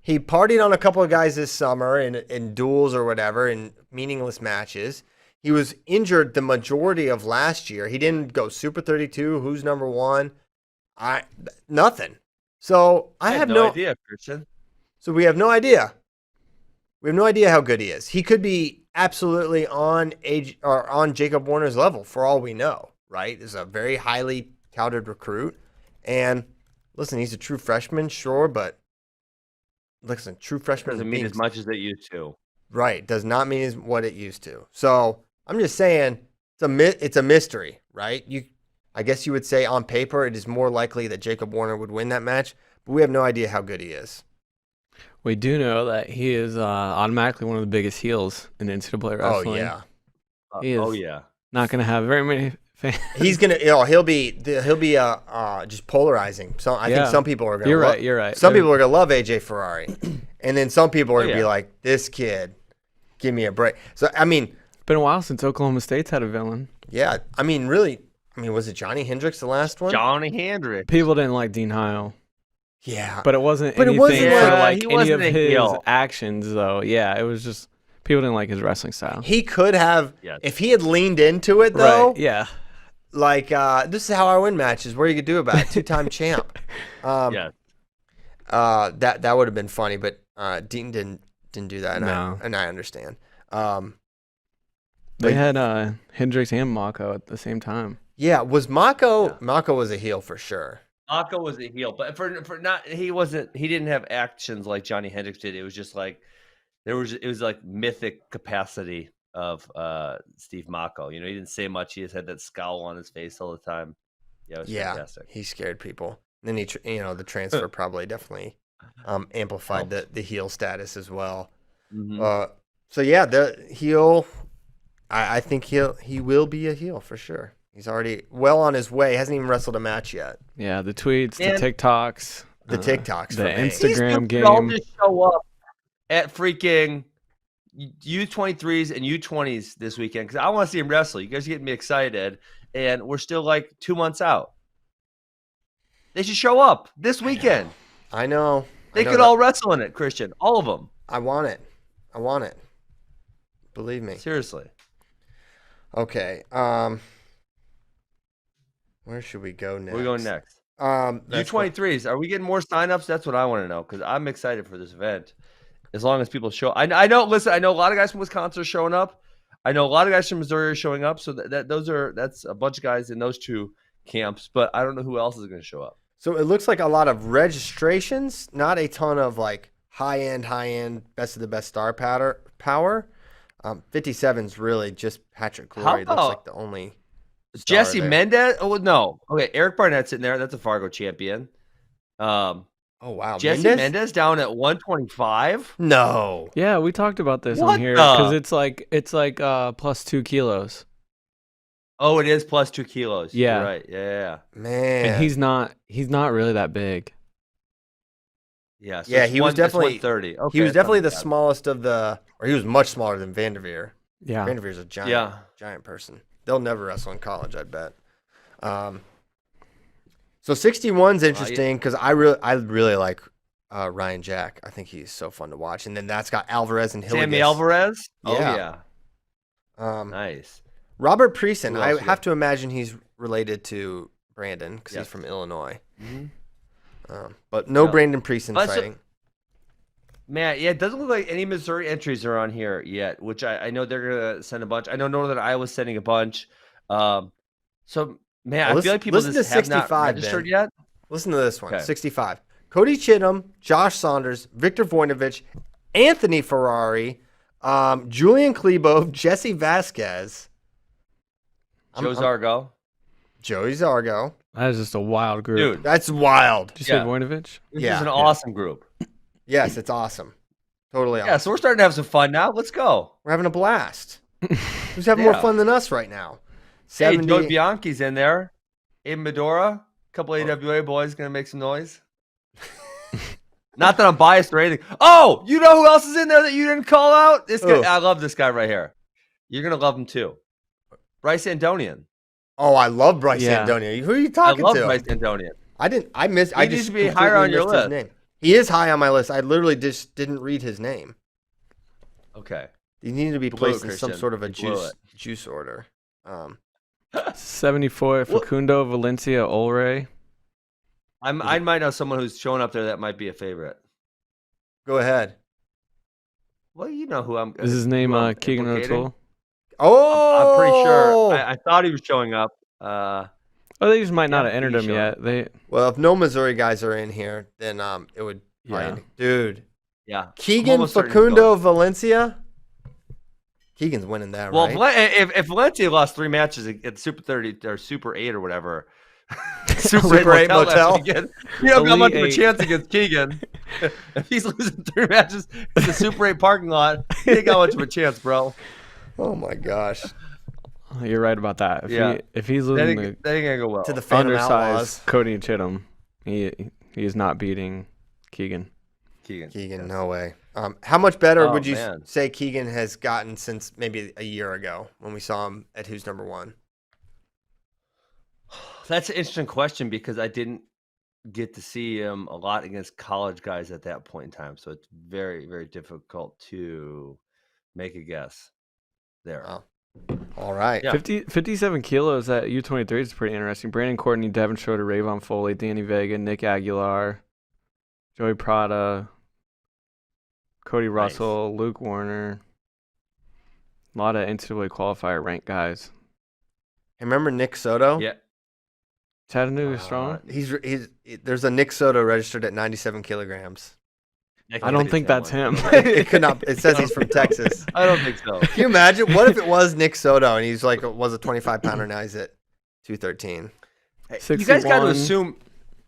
He partied on a couple of guys this summer in duels or whatever, in meaningless matches. He was injured the majority of last year. He didn't go Super 32. Who's number one? Nothing. So I have no idea, Christian. So we have no idea. We have no idea how good he is. He could be absolutely on Jacob Warner's level for all we know, right? He's a very highly touted recruit. And listen, he's a true freshman, sure, but listen, true freshman doesn't mean as much as it used to. Right. Does not mean what it used to. So I'm just saying it's a mystery, right? I guess you would say on paper it is more likely that Jacob Warner would win that match, but we have no idea how good he is. We do know that he is automatically one of the biggest heels in NCAA wrestling. Oh yeah. Not going to have very many fans. He's gonna, he'll be just polarizing. So I think some people are gonna. You're right. Some people are gonna love AJ Ferrari, and then some people are gonna be like, "This kid, give me a break." So I mean, it's been a while since Oklahoma State's had a villain. Yeah, I mean, really, was it Johnny Hendricks the last one? Johnny Hendricks. People didn't like Dean Heil. Yeah, but it wasn't anything for like any of his actions, though. Yeah, it was just people didn't like his wrestling style. He could have, if he had leaned into it, though. Right. Yeah. Like, this is how I win matches. What are you gonna do about it? 2-time champ. That would have been funny, but Dean didn't do that, and I understand. They had Hendricks and Mako at the same time. Yeah, was Mako? Yeah. Mako was a heel for sure. Mako was a heel, but for not he wasn't. He didn't have actions like Johnny Hendricks did. It was just like it was like mythic capacity of Steve Mako. He didn't say much. He just had that scowl on his face all the time. Yeah, it was fantastic. He scared people. And then the transfer probably definitely amplified the heel status as well. Mm-hmm. So yeah, the heel. I think he will be a heel for sure. He's already well on his way. Hasn't even wrestled a match yet. Yeah, the tweets, the TikToks, the Instagram game. All just show up at freaking U23s and U20s this weekend because I want to see him wrestle. You guys are getting me excited, and we're still like 2 months out. They should show up this weekend. I know. They could all wrestle in it, Christian. All of them. I want it. Believe me. Seriously. Okay. Where should we go next? We're going next. U23s. Are we getting more signups? That's what I want to know because I'm excited for this event. As long as people show, I know. Listen, I know a lot of guys from Wisconsin are showing up. I know a lot of guys from Missouri are showing up. So that's a bunch of guys in those two camps. But I don't know who else is going to show up. So it looks like a lot of registrations, not a ton of like high end, best of the best star power. 57's really just Patrick Glory. Looks about like the only star Jesse there. Mendez? Oh no. Okay, Eric Barnett's in there. That's a Fargo champion. Oh wow, Jesse Mendez down at 125. No. Yeah, we talked about this What on here because the- it's like plus 2 kilos. Oh, it is plus 2 kilos. Yeah. You're right. Yeah. Man. And he's not really that big. Yeah. So Yeah, it's he was definitely 130. Okay, he was that's definitely not the bad. smallest of the, or he was much smaller than Vanderveer. Yeah. Vanderveer's a giant, Yeah. giant person. They'll never wrestle in college, I bet. So 61's interesting because I really like Ryan Jack. I think he's so fun to watch. And then that's got Alvarez and Hilligus. Sammy Alvarez? Oh, Yeah. yeah. Nice. Robert Preeson. Who I else we have got? to imagine he's related to Brandon because Yes. he's from Illinois. Mhm. But no Yeah. Brandon Preeson But so- sighting. Man, yeah, it doesn't look like any Missouri entries are on here yet, which I know they're going to send a bunch. I know Northern Iowa's sending a bunch. So, man, Well, I feel like people listen just to have not 65, registered Ben. yet. Listen to this one. Okay. 65. Cody Chittum, Josh Saunders, Victor Voinovich, Anthony Ferrari, Julian Klebo, Jesse Vasquez, Joe Zargo. Joey Zargo. That is just a wild group. Dude, That's wild. Did you say Yeah. Voinovich? this Yeah. is an awesome group. Yes, it's awesome. Totally awesome. Yeah, so we're starting to have some fun now. Let's go. We're having a blast. Who's having more Yeah. fun than us right now? Hey, 70. Joey Bianchi's in there. Aiden Medora. A couple Oh. AWA boys going to make some noise. Not that I'm biased or anything. Oh, you know who else is in there that you didn't call out? This guy, Who? I love this guy right here. You're going to love him too. Bryce Andonian. Oh, I love Bryce Yeah. Andonia. Who are you I talking love to? Bryce Andonian. I needs just to be higher on your completely missed his list. name. He is high on my list. I literally just didn't read his name. Okay. He needed to be Blew placed it, in some Christian. sort of a You blew juice order. 74 Facundo Valencia Olray. I might know someone who's showing up there that might be a favorite. Go ahead. Well, you know who I'm. Is his name who I'm Keegan implicating. O'Toole? Oh, I'm pretty sure. I thought he was showing up. Oh, they just might not Yeah, have entered he's him yet. They Well, if no Missouri guys are in here, then it would. Yeah. Dude, Yeah. I'm Keegan almost certain he's Facundo Valencia. Keegan's winning that, Well, right? if Valencia lost 3 matches at Super 30 or Super 8 or whatever, Super 8 last Motel. weekend, you don't got much of a Elite 8. chance against Keegan. If he's losing 3 matches in the Super 8 parking lot, he ain't got much of a chance, bro. Oh my gosh. You're right about that. Yeah. If he's That losing ain't gonna go well. To the the Phantom Outlaws. undersized Cody Chittum, he is not beating Keegan. Keegan, no way. How much better Oh, would you man. say Keegan has gotten since maybe a year ago when we saw him at Who's Number One? That's an interesting question because I didn't get to see him a lot against college guys at that point in time. So it's very, very difficult to make a guess there. Wow. All right. Yeah. 57 kilos at U23 is pretty interesting. Brandon Courtney, Devin Schroeder, Rayvon Foley, Danny Vega, Nick Aguilar, Joey Prada, Cody Russell, Luke Warner. A lot of NCAA qualifier ranked guys. Hey, remember Nick Soto? Yeah. Chattanooga strong. There's a Nick Soto registered at 97 kilograms. I don't think that's him. It could not. It says he's from Texas. I don't think so. Can you imagine? What if it was Nick Soto and he's like was a 25 pounder now he's at 213? You guys got to 61. assume.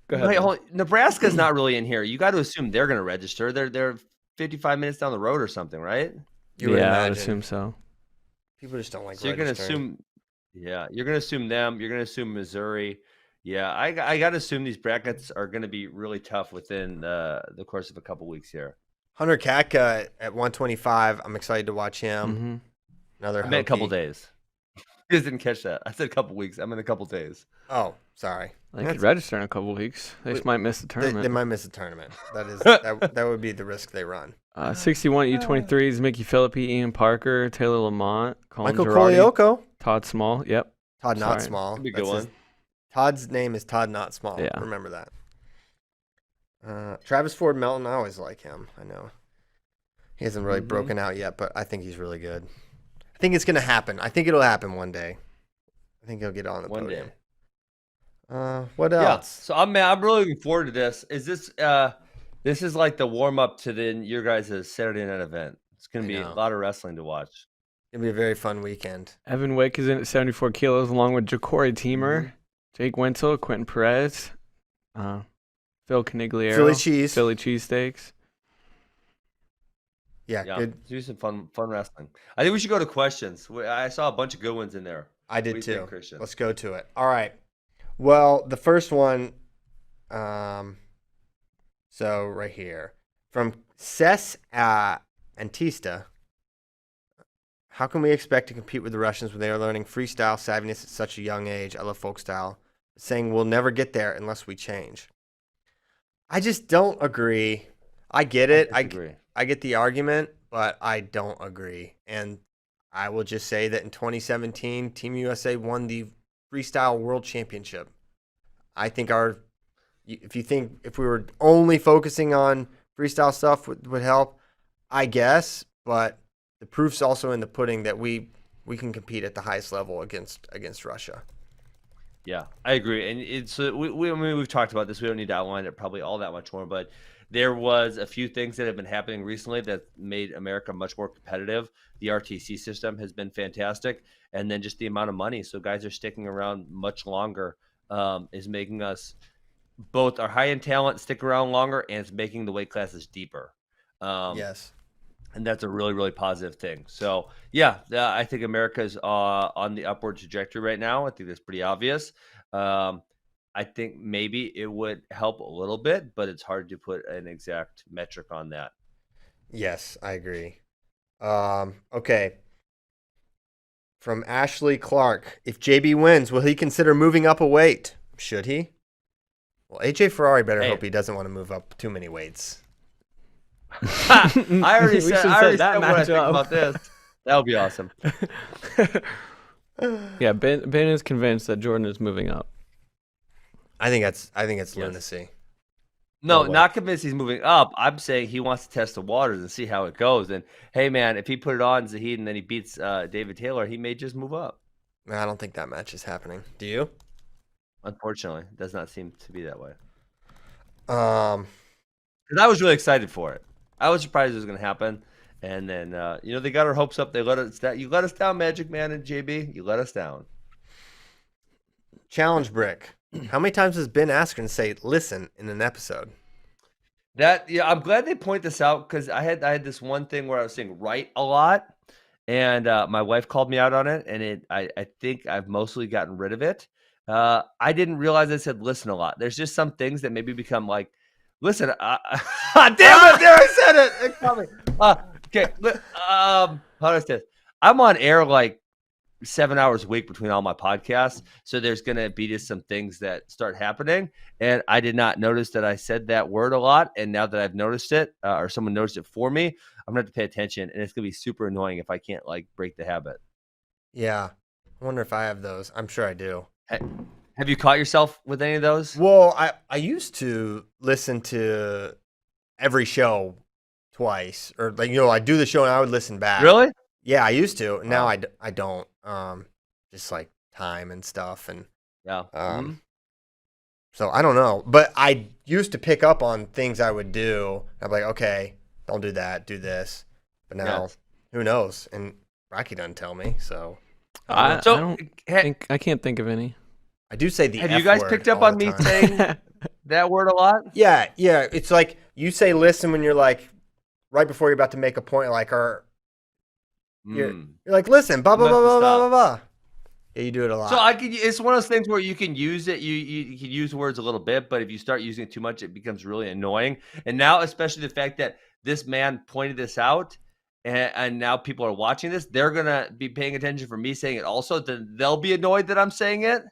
Go ahead. Wait, hold on. Nebraska's not really in here. You got to assume they're going to register. They're 55 minutes down the road or something, right? You would Yeah, I would imagine. assume so. People just don't like. So you're going to registering. assume. Yeah, you're going to assume them. You're going to assume Missouri. Yeah, I got to assume these brackets are going to be really tough within the course of a couple weeks here. Hunter Katka at 125. I'm excited to watch him. hmm Another. I meant a couple Hokie. days. You guys didn't catch that. I said a couple weeks. I meant a couple days. Oh, sorry. They That's- could register in a couple weeks. They just might miss the They, tournament. they might miss the tournament. That is that would be the risk they run. 61 U23 is Mickey Philippi, Ian Parker, Taylor Lamont, Colin Michael Girardi, Kolioko. Todd Small. Yep. Todd Not Sorry. Small. That'd be a That's good his- one. Todd's name is Todd Not Small. Yeah. Remember that. Travis Ford Melton. I always like him. I know he hasn't really Mhm. broken out yet, but I think he's really good. I think it's gonna happen. I think it'll happen one day. I think he'll get on the One podium. day. What Yeah. else? So I'm really looking forward to this. Is this This is like the warm up to your guys' Saturday night event. It's going to be a lot of wrestling to watch. It'll be a very fun weekend. Evan Wick is in at 74 kilos, along with Ja'Cory Teemer, Jake Wenzel, Quentin Perez, Phil Canigliaro, Philly cheesesteaks. Yeah, good. Do some fun wrestling. I think we should go to questions. I saw a bunch of good ones in there. I did too. Let's go to it. All right. Well, the first one, so right here from Ces Antista. How can we expect to compete with the Russians when they are learning freestyle savviness at such a young age? I love folk style. Saying we'll never get there unless we change. I just don't agree. I get it. I get the argument, but I don't agree. And I will just say that in 2017, Team USA won the freestyle world championship. I think if we were only focusing on freestyle stuff would help, I guess, but the proof's also in the pudding that we can compete at the highest level against Russia. Yeah, I agree. And it's we've talked about this. We don't need to outline it probably all that much more, but there was a few things that have been happening recently that made America much more competitive. The RTC system has been fantastic, and then just the amount of money. So guys are sticking around much longer, is making us both our high-end talent stick around longer, and it's making the weight classes deeper. Yes. And that's a really, really positive thing. So, yeah, I think America's on the upward trajectory right now. I think that's pretty obvious. I think maybe it would help a little bit, but it's hard to put an exact metric on that. Yes, I agree. Okay. From Ashley Clark. If JB wins, will he consider moving up a weight? Should he? Well, AJ Ferrari better hope he doesn't want to move up too many weights. I already said what I think about this. That would be awesome. Yeah, Ben is convinced that Jordan is moving up. I think it's lunacy. No, not convinced he's moving up. I'm saying he wants to test the waters and see how it goes. And hey, man, if he put it on Zahid and then he beats David Taylor, he may just move up. I don't think that match is happening. Do you? Unfortunately, it does not seem to be that way. Because I was really excited for it. I was surprised it was going to happen. And then, they got our hopes up. They let us down. You let us down, Magic Man and JB. You let us down. Challenge Brick. How many times has Ben Askren say "listen" in an episode? I'm glad they point this out because I had this one thing where I was saying "right" a lot, and my wife called me out on it, and I think I've mostly gotten rid of it. I didn't realize I said "listen" a lot. There's just some things that maybe become like, "Listen." Damn it! There I said it. It caught me. Okay. How do I say this? I'm on air like 7 hours a week between all my podcasts. So there's going to be just some things that start happening. And I did not notice that I said that word a lot. And now that I've noticed it, or someone noticed it for me, I'm going to have to pay attention. And it's going to be super annoying if I can't break the habit. Yeah. I wonder if I have those. I'm sure I do. Have you caught yourself with any of those? Well, I used to listen to every show twice, or I do the show and I would listen back. Really? Yeah, I used to. Now I don't. Just like time and stuff, and So I don't know, but I used to pick up on things I would do. I'm like, okay, don't do that, do this. But now, who knows? And Rocky doesn't tell me, so. I can't think of any. I do say the Have F you guys word picked up all on the me time. saying that word a lot? Yeah. It's like you say listen when you're like right before you're about to make a point, like you're like listen, blah blah blah blah blah blah blah. Yeah, you do it a lot. So it's one of those things where you can use it. You can use words a little bit, but if you start using it too much, it becomes really annoying. And now, especially the fact that this man pointed this out, and now people are watching this, they're gonna be paying attention for me saying it also. Then they'll be annoyed that I'm saying it.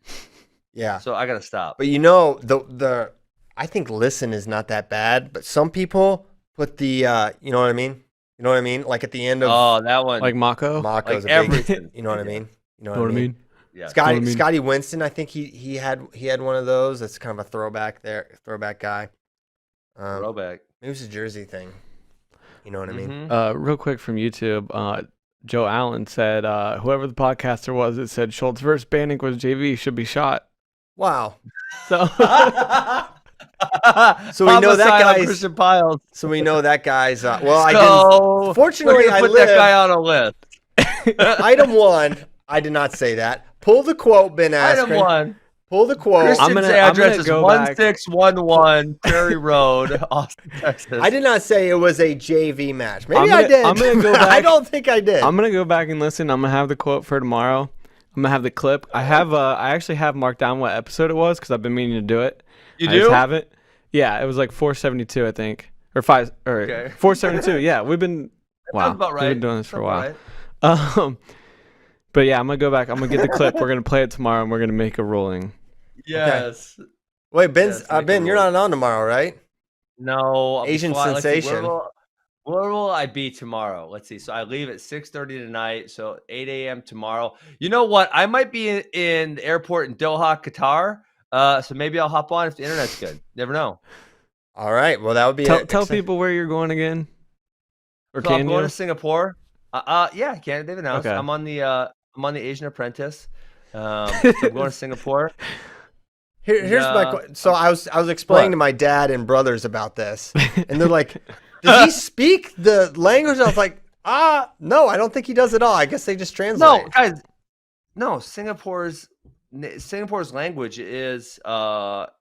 Yeah. So I gotta stop. But I think listen is not that bad, but some people put the you know what I mean? You know what I mean? Like at the end of that one, like Mako. Mako's like a big, you know what I mean? You know what I mean? Yeah. Scotty Winston, I think he had one of those. That's kind of a throwback guy. Throwback. Maybe it was a Jersey thing. You know what I mean? Real quick from YouTube, Joe Allen said, whoever the podcaster was, it said Schultz versus Bannock was JV should be shot. Wow. So So we know that Homicide on guy's. Christian Piles. So we know that guy's. Well, I So didn't. Fortunately, we're gonna I put lived. that guy on a list. Item 1. I did not say that. Pull the quote, Ben Askren. Item 1. Pull the quote. Christian's address is 1611 Prairie Road, Austin, Texas. I did not say it was a JV match. Maybe I did. I'm gonna go back. I don't think I did. I'm gonna go back and listen. I'm gonna have the quote for tomorrow. I'm gonna have the clip. I actually have marked down what episode it was because I've been meaning to do it. You I do? just have it. Yeah, it was like 472, I think, or 472. Yeah, we've been. Wow, Sounds about right. we've been doing this for a while. Right. But yeah, I'm gonna go back. I'm gonna get the clip. We're gonna play it tomorrow, and we're gonna make a ruling. Yes. Okay. Wait, Yes, Ben, you're not on tomorrow, right? No. I'll be Asian flying. Let's see, sensation. where will I be tomorrow? Let's see. So I leave at 6:30 tonight. So 8 a.m. tomorrow. You know what? I might be in the airport in Doha, Qatar. So maybe I'll hop on if the internet's good. Never know. All right. Well, that would be Tell people where you're going again. Or So can I'm going you? to Singapore. Yeah, I can. They've announced. Okay. I'm on the Asian Apprentice. So I'm going to Singapore. Here's my question. So I was explaining to my dad and brothers about this, and they're like, "Does he speak the language?" I was like, no, I don't think he does at all. I guess they just translate. No, guys. No, Singapore's language is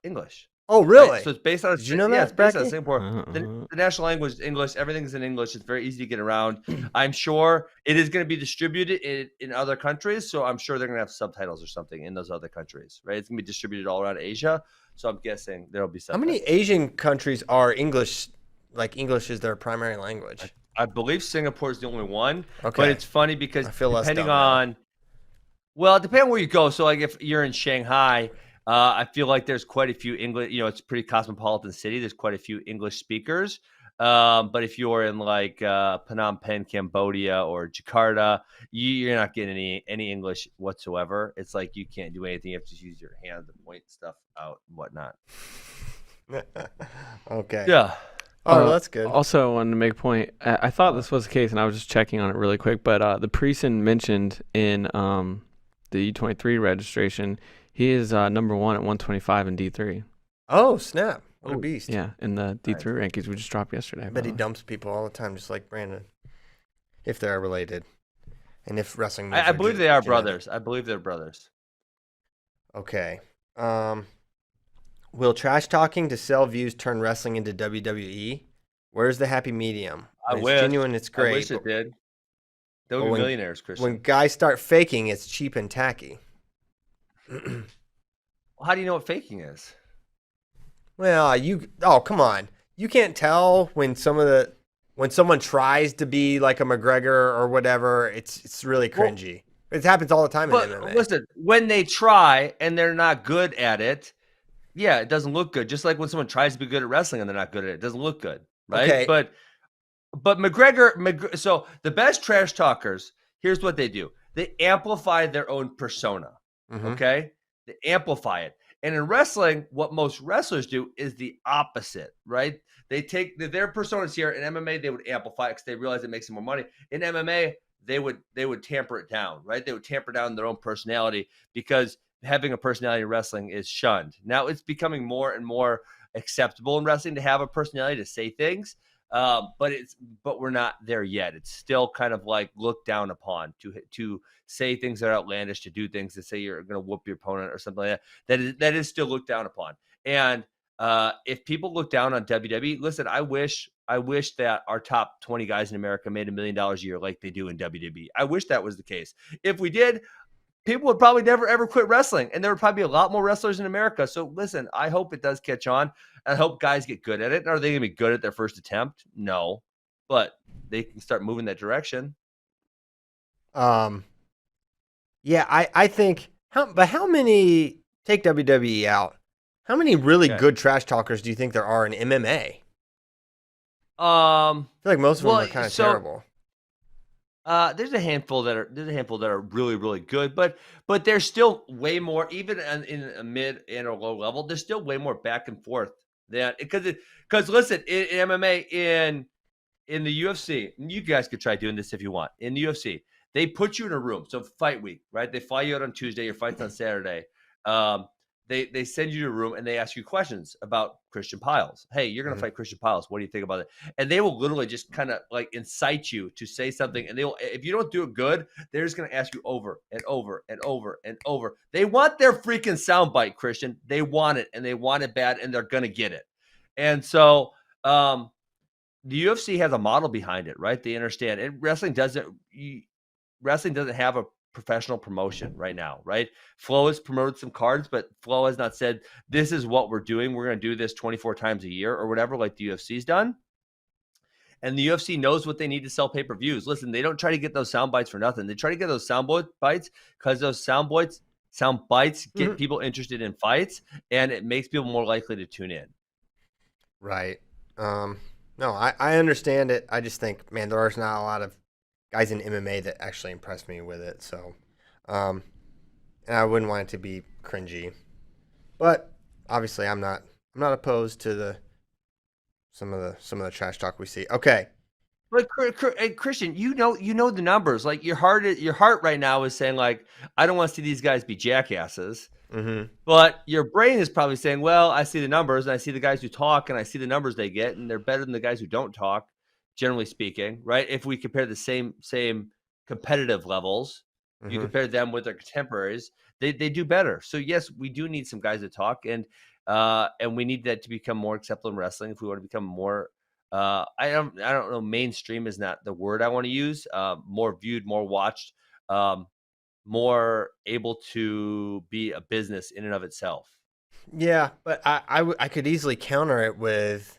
English. Oh, really? Right? So it's based on. Did you know Yeah, that, it's based on Bracky? Singapore. The national language is English. Everything's in English. It's very easy to get around. I'm sure it is going to be distributed in other countries. So I'm sure they're going to have subtitles or something in those other countries, right? It's going to be distributed all around Asia. So I'm guessing there'll be How subtitles. many Asian countries are English? Like English is their primary language. I believe Singapore is the only one. Okay. But it's funny because I feel less depending dumb now. on, well, depending on where you go. So like if you're in Shanghai, I feel like there's quite a few English. It's a pretty cosmopolitan city. There's quite a few English speakers. But if you're in like Phnom Penh, Cambodia, or Jakarta, you're not getting any English whatsoever. It's like you can't do anything. You have to use your hand to point stuff out and whatnot. Okay. Yeah. Oh, that's good. Also, I wanted to make a point. I thought this was the case, and I was just checking on it really quick. But the Priest mentioned in the E23 registration, he is number 1 at 125 in D3. Oh, snap. What a beast. Yeah, in the D3 rankings we just dropped yesterday. I bet he dumps people all the time, just like Brandon. If they're related. And if wrestling moves I believe they are genetic. brothers. I believe they're brothers. Okay. Will trash talking to sell views turn wrestling into WWE? Where's the happy medium? I When it's wish. genuine, it's great. I wish it did. They would but be when- millionaires, Christian. When guys start faking, it's cheap and tacky. How do you know what faking is? Well, come on. You can't tell when someone tries to be like a McGregor or whatever. It's really cringy. It happens all the time in But MMA. listen, when they try and they're not good at it, yeah, it doesn't look good. Just like when someone tries to be good at wrestling and they're not good at it, it doesn't look good, right? Okay. But McGregor, so the best trash talkers, here's what they do. They amplify their own persona, Mhm. okay? They amplify it. And in wrestling, what most wrestlers do is the opposite, right? They take their personas here. In MMA, they would amplify it because they realize it makes them more money. In MMA, they would tamper it down, right? They would tamper down their own personality because having a personality in wrestling is shunned. Now it's becoming more and more acceptable in wrestling to have a personality, to say things, but we're not there yet. It's still kind of like looked down upon to say things that are outlandish, to do things to say you're going to whoop your opponent or something like that. That is still looked down upon. And if people look down on WWE, listen, I wish that our top 20 guys in America made $1 million a year like they do in WWE. I wish that was the case. If we did, people would probably never, ever quit wrestling. And there would probably be a lot more wrestlers in America. So listen, I hope it does catch on. I hope guys get good at it. Are they going to be good at their first attempt? No. But they can start moving that direction. Yeah, I think how many, take WWE out, how many really good trash talkers do you think there are in MMA? I feel like most of them are kind of terrible. There's a handful that are really, really good, but there's still way more, even in a mid and or low level, there's still way more back and forth than because listen, in MMA, in the UFC, and you guys could try doing this if you want. In the UFC, they put you in a room. So fight week, right? They fly you out on Tuesday, your fight's on Saturday. they send you to a room and they ask you questions about Christian Piles. Hey, you're going to fight Christian Piles. What do you think about it? And they will literally just kind of like incite you to say something. And if you don't do it good, they're just going to ask you over and over and over and over. They want their freaking soundbite, Christian. They want it, and they want it bad, and they're going to get it. And so the UFC has a model behind it, right? They understand. And wrestling doesn't have a professional promotion right now, right? Flow has promoted some cards, but Flow has not said, this is what we're doing. We're going to do this 24 times a year or whatever, like the UFC's done. And the UFC knows what they need to sell pay-per-views. Listen, they don't try to get those sound bites for nothing. They try to get those sound bites because those sound bites get people interested in fights, and it makes people more likely to tune in. Right. No, I understand it. I just think, man, there's not a lot of guys in MMA that actually impressed me with it. So, and I wouldn't want it to be cringy, but obviously I'm not opposed to some of the trash talk we see. Okay. But Christian, you know the numbers. Like your heart right now is saying like, I don't want to see these guys be jackasses. Mm-hmm. But your brain is probably saying, well, I see the numbers and I see the guys who talk and I see the numbers they get, and they're better than the guys who don't talk, generally speaking, right? If we compare the same competitive levels, you compare them with their contemporaries, they do better. So yes, we do need some guys to talk, and we need that to become more acceptable in wrestling if we want to become more. I don't know. Mainstream is not the word I want to use. More viewed, more watched, more able to be a business in and of itself. Yeah, but I could easily counter it with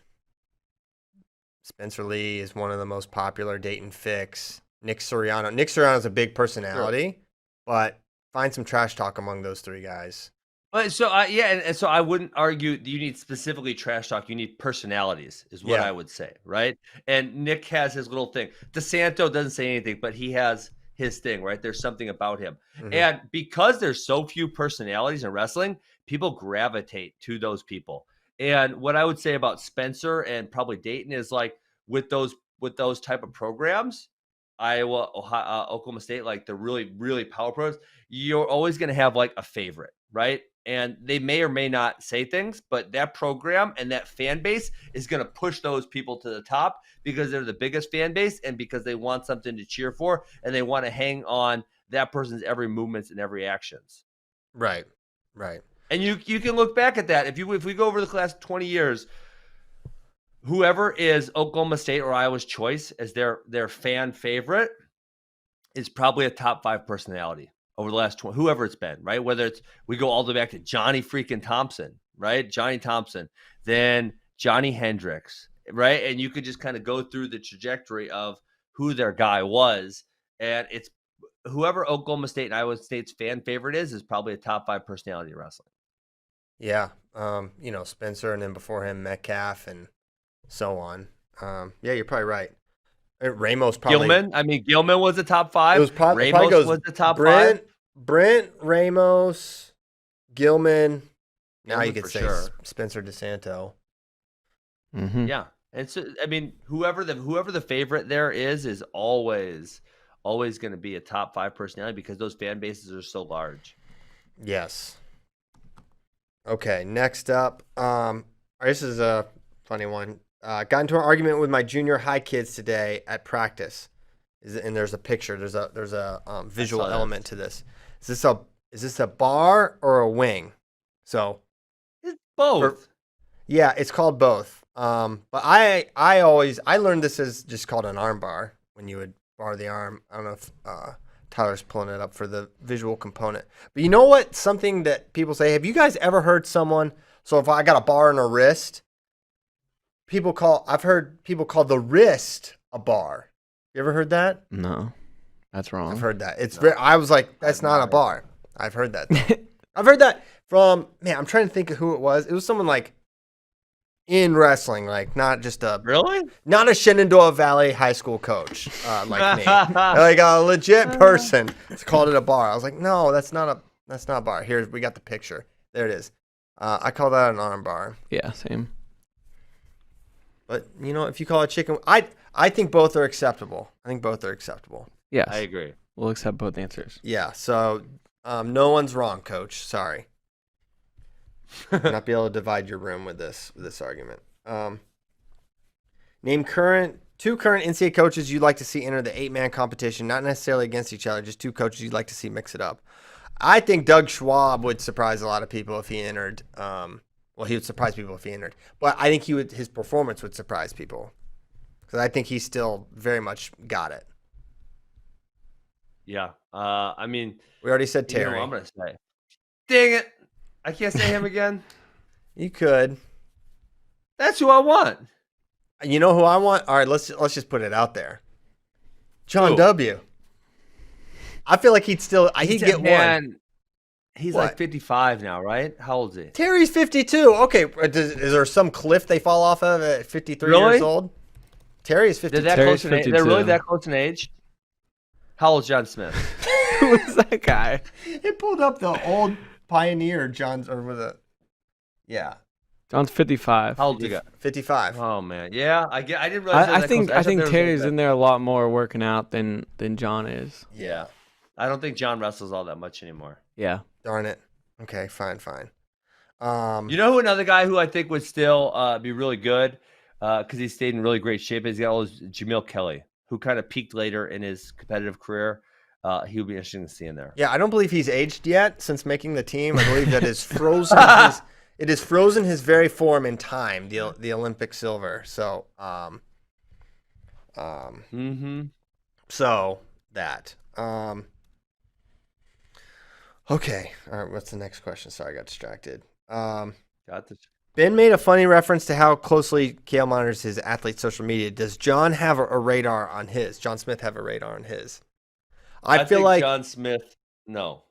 Spencer Lee is one of the most popular. Dayton Fix, Nick Soriano. Nick Soriano's a big personality, but find some trash talk among those three guys. But so and so I wouldn't argue that you need specifically trash talk. You need personalities, is what I would say, right? And Nick has his little thing. DeSanto doesn't say anything, but he has his thing, right? There's something about him. And because there's so few personalities in wrestling, people gravitate to those people. And what I would say about Spencer and probably Dayton is like with those type of programs, Iowa, Ohio, Oklahoma State, like the really, really power pros, you're always going to have like a favorite, right? And they may or may not say things, but that program and that fan base is going to push those people to the top because they're the biggest fan base and because they want something to cheer for and they want to hang on that person's every movements and every actions. Right. And you can look back at that. If we go over the last 20 years, whoever is Oklahoma State or Iowa's choice as their fan favorite is probably a top 5 personality over the last 20, whoever it's been, right? Whether it's, we go all the way back to Johnny freaking Thompson, right? Johnny Thompson, then Johnny Hendricks, right? And you could just kind of go through the trajectory of who their guy was. And it's whoever Oklahoma State and Iowa State's fan favorite is probably a top 5 personality in wrestling. Yeah. Spencer, and then before him, Metcalf, and so on. Yeah, you're probably right. Ramos probably. Gilman was the top 5. It was probably Ramos was the top 5. Brent, Ramos, Gilman. Now Gilman you could say sure. Spencer DeSanto. Yeah, and so whoever the favorite there is always going to be a top 5 personality because those fan bases are so large. Yes. Okay, next up, this is a funny one. Got into an argument with my junior high kids today at practice, and there's a picture. There's a visual element to this. Is this a bar or a wing? So it's both. Yeah, it's called both. But I learned this is just called an arm bar when you would bar the arm. I don't know if Tyler's pulling it up for the visual component. But you know what? Something that people say. Have you guys ever heard someone? So if I got a bar in a wrist. I've heard people call the wrist a bar. You ever heard that? No, that's wrong. I've heard that. I was like, that's not a bar. I've heard that. I've heard that from, I'm trying to think of who it was. It was someone like in wrestling, like not just not a Shenandoah Valley high school coach like me, like a legit person. It's called it a bar. I was like, no, that's not a bar. Here, we got the picture. There it is. I call that an arm bar. Yeah, same. But, if you call it chicken, I think both are acceptable. Yes. I agree. We'll accept both answers. Yeah, so no one's wrong, Coach. Sorry. Not be able to divide your room with this argument. Name two current NCAA coaches you'd like to see enter the 8-man competition, not necessarily against each other, just two coaches you'd like to see mix it up. I think Doug Schwab would surprise a lot of people if he entered. He would surprise people if he entered. But I think his performance would surprise people. Because I think he still very much got it. Yeah. We already said Terry. You know what I'm going to say. Dang it. I can't say him again. You could. That's who I want. You know who I want? All right, let's just put it out there. John W. I feel like he'd get one. He's What? like 55 now, right? How old is he? Terry's 52. Okay, is there some cliff they fall off of at 53 Really? years old? Terry's 52. They're Terry's close in age. 52. They're really that close in age? How old's John Smith? Who's that guy? It pulled up the old Pioneer John's or with a John's 55. How old do you got? 55. Oh man, yeah. I didn't realize. I think Terry's in there a lot more working out than John is. Yeah, I don't think John wrestles all that much anymore. Yeah. Darn it. Okay, fine. You know who another guy who I think would still be really good because he stayed in really great shape is Jamil Kelly, who kind of peaked later in his competitive career. He would be interesting to see in there. Yeah, I don't believe he's aged yet since making the team. I believe that is frozen. It has frozen his very form in time. The Olympic silver. So, So that. Okay. All right. What's the next question? Sorry, I got distracted. Got this. Ben made a funny reference to how closely Kale monitors his athlete's social media. Does John have a radar on his? John Smith have a radar on his? I feel think like John Smith. No,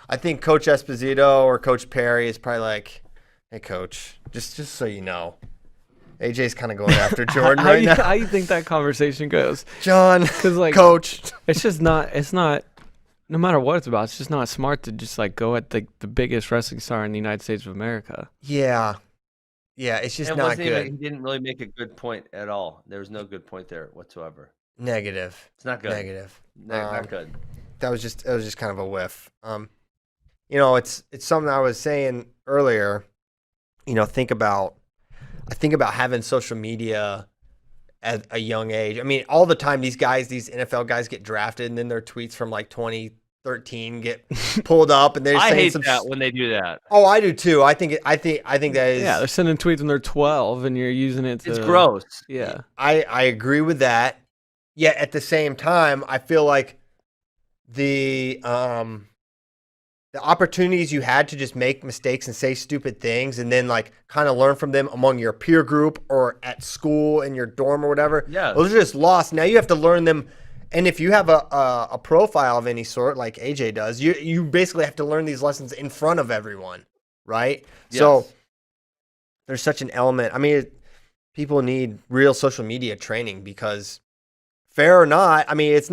I think Coach Esposito or Coach Perry is probably like, hey, Coach, just so you know, AJ's kind of going after Jordan right now. How you think that conversation goes? John, Because Coach. it's not. No matter what it's about, it's just not smart to just like go at the biggest wrestling star in the United States of America. Yeah, it's just not good. He didn't really make a good point at all. There was no good point there whatsoever. Negative. It's not good. Negative. Not good. It was just kind of a whiff. It's something I was saying earlier. I think about having social media at a young age. I mean, all the time these NFL guys get drafted and then their tweets from like 2013 get pulled up and they're I saying hate some that when they do that. Oh, I do too. I think that is. Yeah, they're sending tweets when they're 12 and you're using it to. It's gross. Yeah. I agree with that. Yet at the same time, I feel like the opportunities you had to just make mistakes and say stupid things and then like kind of learn from them among your peer group or at school in your dorm or whatever. Yeah. Those are just lost. Now you have to learn them. And if you have a profile of any sort, like AJ does, you basically have to learn these lessons in front of everyone. Right. Yes. So there's such an element. I mean, people need real social media training because fair or not, I mean, it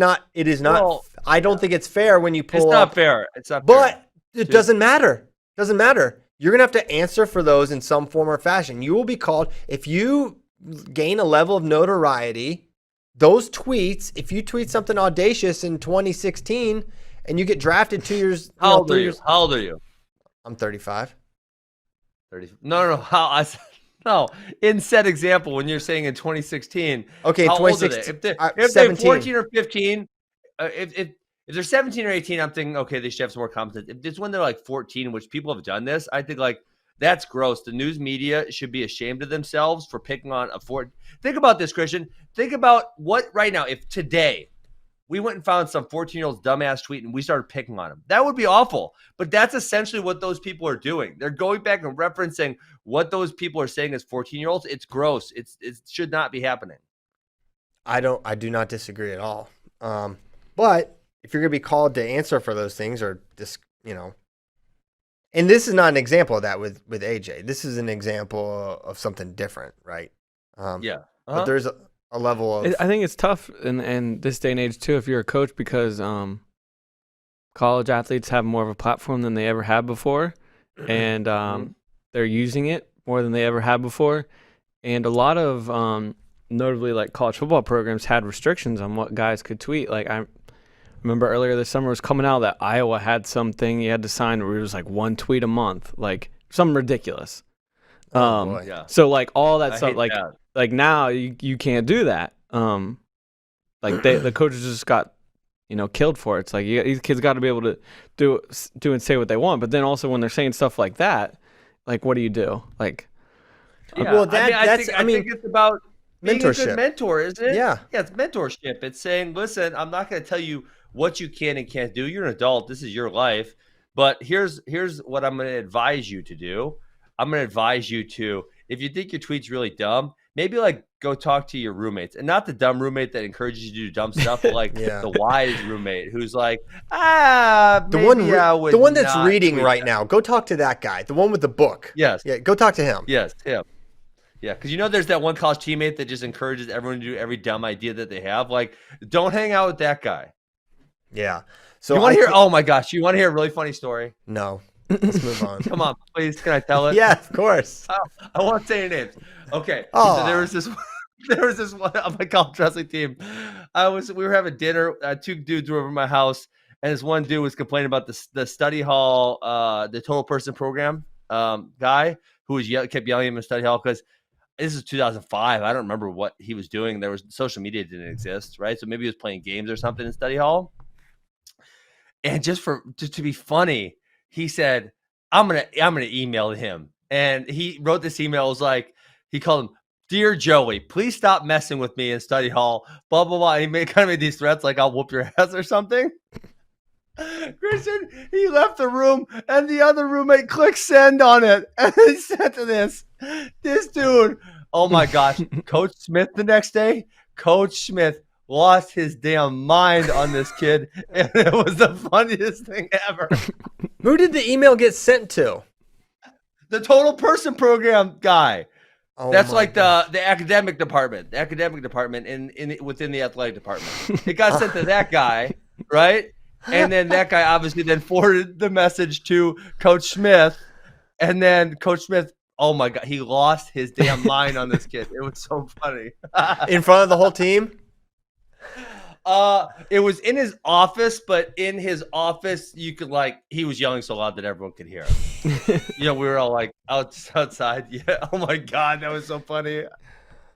is not, Well, I don't think it's fair when you pull It's up. not fair. It's not fair. But it doesn't matter. Doesn't matter. You're going to have to answer for those in some form or fashion. You will be called, if you gain a level of notoriety, those tweets, if you tweet something audacious in 2016 and you get drafted 2 years. How old are you? How old are you? I'm 35. 30. No. No, in said example, when you're saying in 2016, Okay, how old are 2016. they? If they're 17. 14 or 15, if they're 17 or 18, I'm thinking, okay, they should have some more competence. If it's when they're like 14, which people have done this, I think like that's gross. The news media should be ashamed of themselves for picking on a 14. Think about this, Christian. Think about what right now, if today we went and found some 14-year-old's dumbass tweet and we started picking on him. That would be awful. But that's essentially what those people are doing. They're going back and referencing what those people are saying as 14-year-olds. It's gross. It should not be happening. I do not disagree at all. But if you're going to be called to answer for those things or just, and this is not an example of that with AJ. This is an example of something different, right? Yeah. But there's a level of. I think it's tough in this day and age too if you're a coach because college athletes have more of a platform than they ever had before, and they're using it more than they ever had before, and a lot of notably like college football programs had restrictions on what guys could tweet. Like I remember earlier this summer was coming out that Iowa had something you had to sign where it was like one tweet a month. Like something ridiculous. Oh, boy. Yeah. So like all that I stuff, hate like that. like now you can't do that. Like the coaches just got killed for it. It's like these kids got to be able to do and say what they want. But then also when they're saying stuff like that, like what do you do? Like, Yeah. Well, I think it's about being a mentorship. good mentor, isn't it? Yeah. Yeah, it's mentorship. It's saying, listen, I'm not going to tell you what you can and can't do. You're an adult. This is your life. But here's what I'm going to advise you to do. I'm going to advise you to, if you think your tweet's really dumb, maybe like go talk to your roommates, and not the dumb roommate that encourages you to do dumb stuff, but like the wise roommate who's like, The one that's reading right that. now. Go talk to that guy. The one with the book. Yes. Yeah, go talk to him. Yes, him. Yeah, because there's that one college teammate that just encourages everyone to do every dumb idea that they have. Like, don't hang out with that guy. Yeah. So You want to hear? Oh my gosh, you want to hear a really funny story? No. Let's move on. Come on, please. Can I tell it? Yeah, of course. I won't say any names. Okay. Oh. So there was this one on my college wrestling team. We were having dinner. Two dudes were over at my house, and this one dude was complaining about the study hall, the total person program guy who kept yelling at him in study hall because this is 2005. I don't remember what he was doing. There was social media didn't exist, right? So maybe he was playing games or something in study hall. And just to be funny, he said, I'm gonna email him. And he wrote this email. It was like, he called him, "Dear Joey, please stop messing with me in study hall, blah, blah, blah." And he kind of made these threats like, "I'll whoop your ass" or something. Christian, he left the room, and the other roommate clicked send on it. And he said to this dude, oh my gosh, Coach Smith the next day, Coach Smith lost his damn mind on this kid. And it was the funniest thing ever. Who did the email get sent to? The total person program guy. Oh, That's my like gosh. the academic department. The academic department within the athletic department. It got sent to that guy, right? And then that guy obviously then forwarded the message to Coach Smith. And then Coach Smith, oh my God, he lost his damn mind on this kid. It was so funny. In front of the whole team? It was in his office, but in his office, you could he was yelling so loud that everyone could hear him. We were all like outside. Yeah. Oh my God, that was so funny.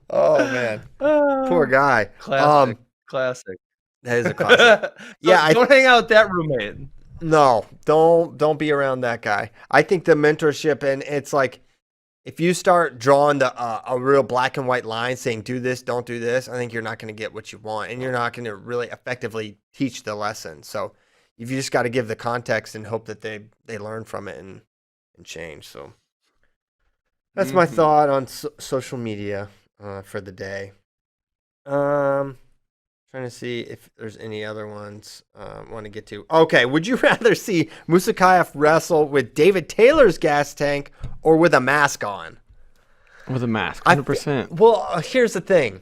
Oh man, poor guy. Classic. That is a classic. Yeah, don't hang out with that roommate. No, don't be around that guy. I think the mentorship, and it's like, if you start drawing a real black and white line saying do this, don't do this, I think you're not going to get what you want, and you're not going to really effectively teach the lesson. So you just got to give the context and hope that they learn from it and change. So that's my thought on social media for the day. Trying to see if there's any other ones I want to get to. Okay, would you rather see Musakayev wrestle with David Taylor's gas tank or with a mask on? With a mask, 100%. Well, here's the thing.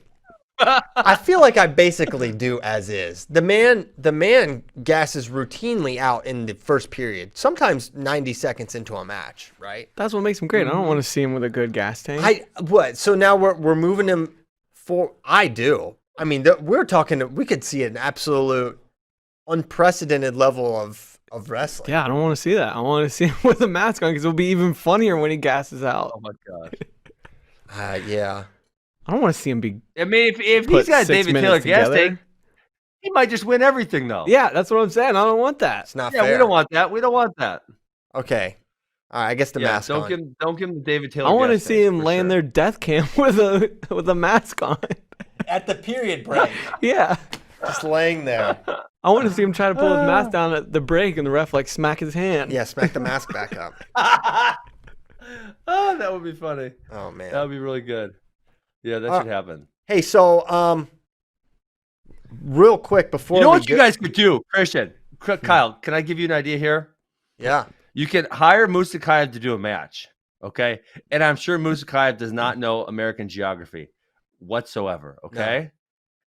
I feel like I basically do as is. The man gasses routinely out in the first period, sometimes 90 seconds into a match, right? That's what makes him great. I don't want to see him with a good gas tank. So now we're moving him for. I do. I mean, we're talking. We could see an absolute unprecedented level of wrestling. Yeah, I don't want to see that. I want to see him with a mask on because it'll be even funnier when he gasses out. Oh my gosh. Yeah. I don't want to see him be. I mean, if he's got a David Taylor gas tank, he might just win everything, though. Yeah, that's what I'm saying. I don't want that. It's not fair. Yeah, we don't want that. We don't want that. Okay. All right, I guess the mask don't on. Don't give him the David Taylor. I want to see him laying there death camp with a mask on. At the period break. Yeah. Just laying there. I want to see him try to pull his mask down at the break and the ref smack his hand. Yeah, smack the mask back up. Oh, that would be funny. Oh man. That would be really good. Yeah, that should happen. Hey, so real quick before you know what you guys could do, Christian? Kyle, can I give you an idea here? Yeah. You can hire Musakayev to do a match, okay? And I'm sure Musakayev does not know American geography whatsoever, okay?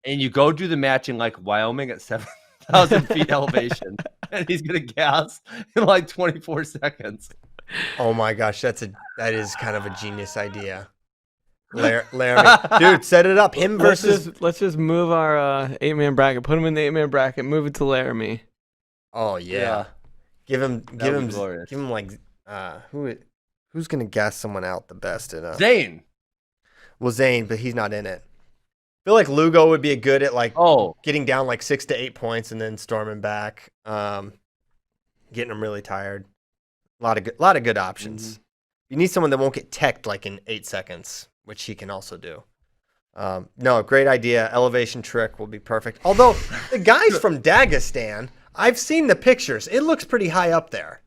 No. And you go do the match in Wyoming at 7,000 feet elevation, and he's gonna gas in 24 seconds. Oh my gosh, that is kind of a genius idea. Laramie, dude, set it up. Him versus. Let's just move our 8-man bracket. Put him in the 8-man bracket. Move it to Laramie. Oh yeah. Give him Who's going to gas someone out the best? Zane. Well, Zane, but he's not in it. I feel like Lugo would be good at like getting down like 6 to 8 points and then storming back, getting them really tired. A lot of good options. Mm-hmm. You need someone that won't get teched like in 8 seconds, which he can also do. No, great idea. Elevation trick will be perfect. Although the guys from Dagestan, I've seen the pictures. It looks pretty high up there.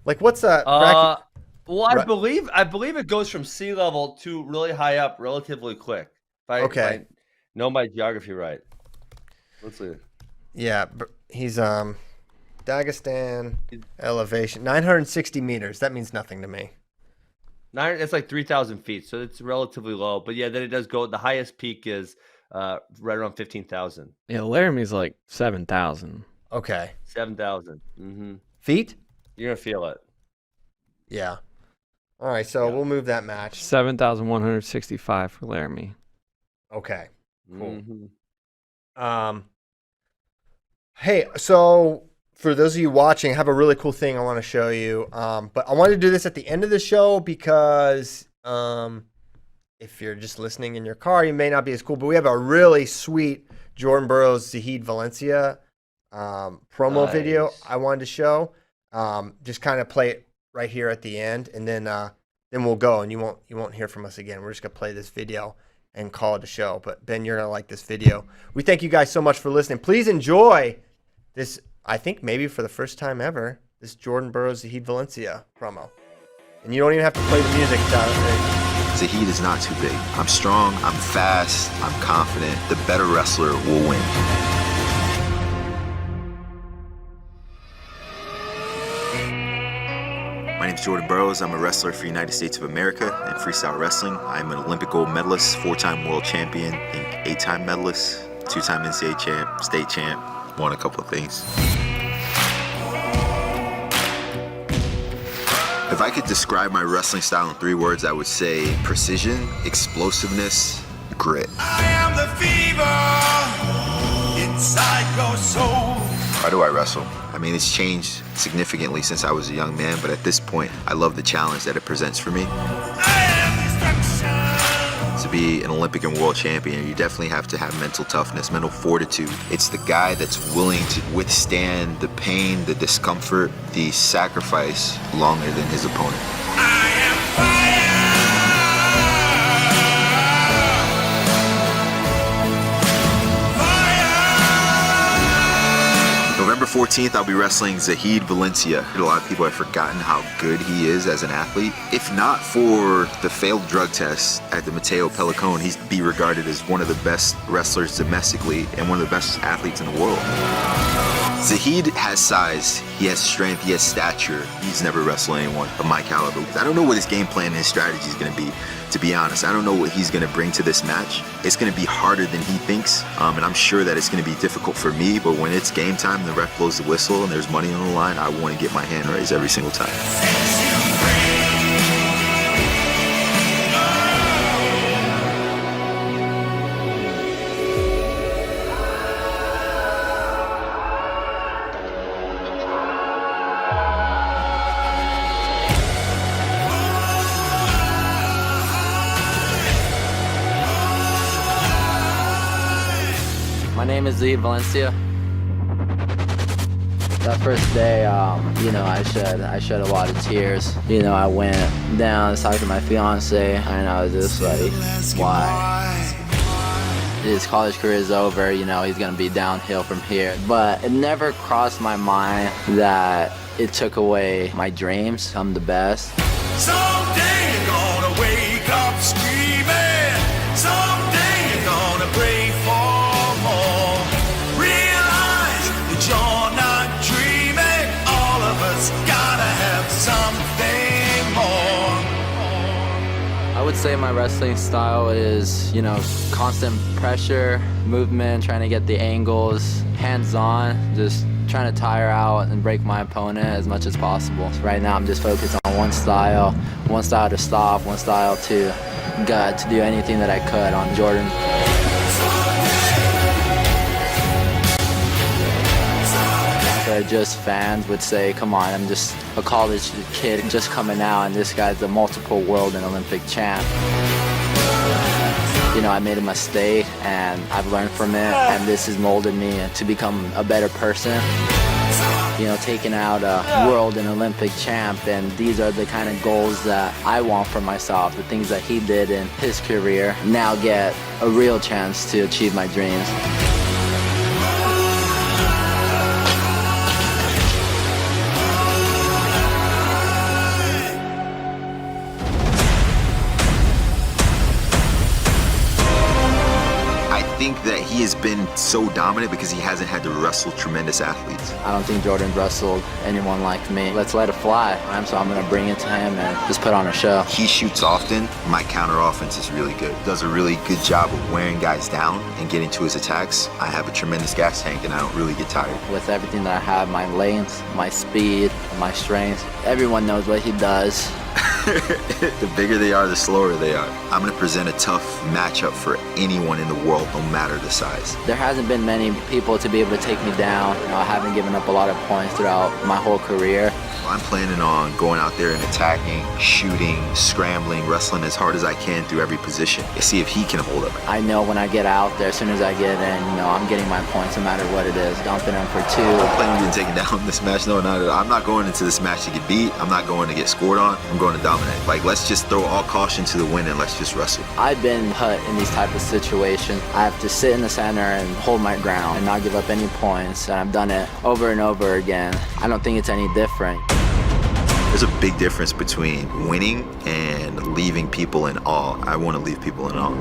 Like what's that? Well, I believe it goes from sea level to really high up relatively quick. If I know my geography right. Let's see. Yeah, he's Dagestan elevation 960 meters. That means nothing to me. It's like 3,000 feet, so it's relatively low. But yeah, then it does go. The highest peak is right around 15,000. Yeah, Laramie's like 7,000. Okay. 7,000. Mm-hmm. Feet? You're gonna feel it. Yeah. All right, so we'll move that match. 7,165 for Laramie. Okay. Cool. Mm-hmm. Hey, so for those of you watching, I have a really cool thing I want to show you. But I wanted to do this at the end of the show because if you're just listening in your car, you may not be as cool. But we have a really sweet Jordan Burroughs-Zahid Valencia promo video I wanted to show. Just kind of play it right here at the end, and then we'll go, and you won't hear from us again. We're just gonna play this video and call it a show. But Ben, you're gonna like this video. We thank you guys so much for listening. Please enjoy this. I think maybe for the first time ever, this Jordan Burroughs-Zahid Valencia promo. And you don't even have to play the music. Zahid is not too big. I'm strong, I'm fast, I'm confident. The better wrestler will win. My name is Jordan Burroughs. I'm a wrestler for the United States of America in freestyle wrestling. I'm an Olympic gold medalist, 4-time world champion, and 8-time medalist, 2-time NCAA champ, state champ, won a couple of things. If I could describe my wrestling style in 3 words, I would say precision, explosiveness, grit. I am the fever inside your soul. Why do I wrestle? I mean, it's changed significantly since I was a young man, but at this point, I love the challenge that it presents for me. I am destruction. To be an Olympic and world champion, you definitely have to have mental toughness, mental fortitude. It's the guy that's willing to withstand the pain, the discomfort, the sacrifice longer than his opponent. I am fire. November 14th, I'll be wrestling Zahid Valencia. A lot of people have forgotten how good he is as an athlete. If not for the failed drug test at the Mateo Pelicone, he'd be regarded as one of the best wrestlers domestically and one of the best athletes in the world. Zahid has size, he has strength, he has stature. He's never wrestled anyone of my caliber. I don't know what his game plan and his strategy is going to be, to be honest. I don't know what he's going to bring to this match. It's going to be harder than he thinks, and I'm sure that it's going to be difficult for me, but when it's game time and the ref blows the whistle and there's money on the line, I want to get my hand raised every single time. My name is Zahid Valencia. That first day, I shed a lot of tears. I went down to talk to my fiance, and I was just like, why? His college career is over, he's gonna be downhill from here. But it never crossed my mind that it took away my dreams. I'm the best. Someday you're gonna wake up screaming. Someday you're gonna pray for more. Realize that you're not dreaming. All of us gotta have something more. I would say my wrestling style is, constant pressure, movement, trying to get the angles, hands-on, just trying to tire out and break my opponent as much as possible. So right now I'm just focused on one style to stop, one style to do anything that I could on Jordan. that just fans would say, come on, I'm just a college kid just coming out, and this guy's a multiple world and Olympic champ. You know, I made a mistake, and I've learned from it, and this has molded me to become a better person. You know, taking out a world and Olympic champ, and these are the kind of goals that I want for myself. The things that he did in his career now get a real chance to achieve my dreams. I think that he has been so dominant because he hasn't had to wrestle tremendous athletes. I don't think Jordan wrestled anyone like me. Let's let it fly. So I'm going to bring it to him and just put on a show. He shoots often. My counter offense is really good. Does a really good job of wearing guys down and getting to his attacks. I have a tremendous gas tank and I don't really get tired. With everything that I have, my length, my speed, my strength, everyone knows what he does. The bigger they are, the slower they are. I'm going to present a tough matchup for anyone in the world, no matter the size. There hasn't been many people to be able to take me down. You know, I haven't given up a lot of points throughout my whole career. I'm planning on going out there and attacking, shooting, scrambling, wrestling as hard as I can through every position and see if he can hold up. I know when I get out there, as soon as I get in, you know, I'm getting my points no matter what it is. Dumping him for 2. I'm planning on getting taken down in this match. No, I'm not going into this match to get beat. I'm not going to get scored on. I'm going to dominate. Like, let's just throw all caution to the wind and let's just wrestle. I've been put in these type of situations. I have to sit in the center and hold my ground and not give up any points. And I've done it over and over again. I don't think it's any different. There's a big difference between winning and leaving people in awe. I want to leave people in awe.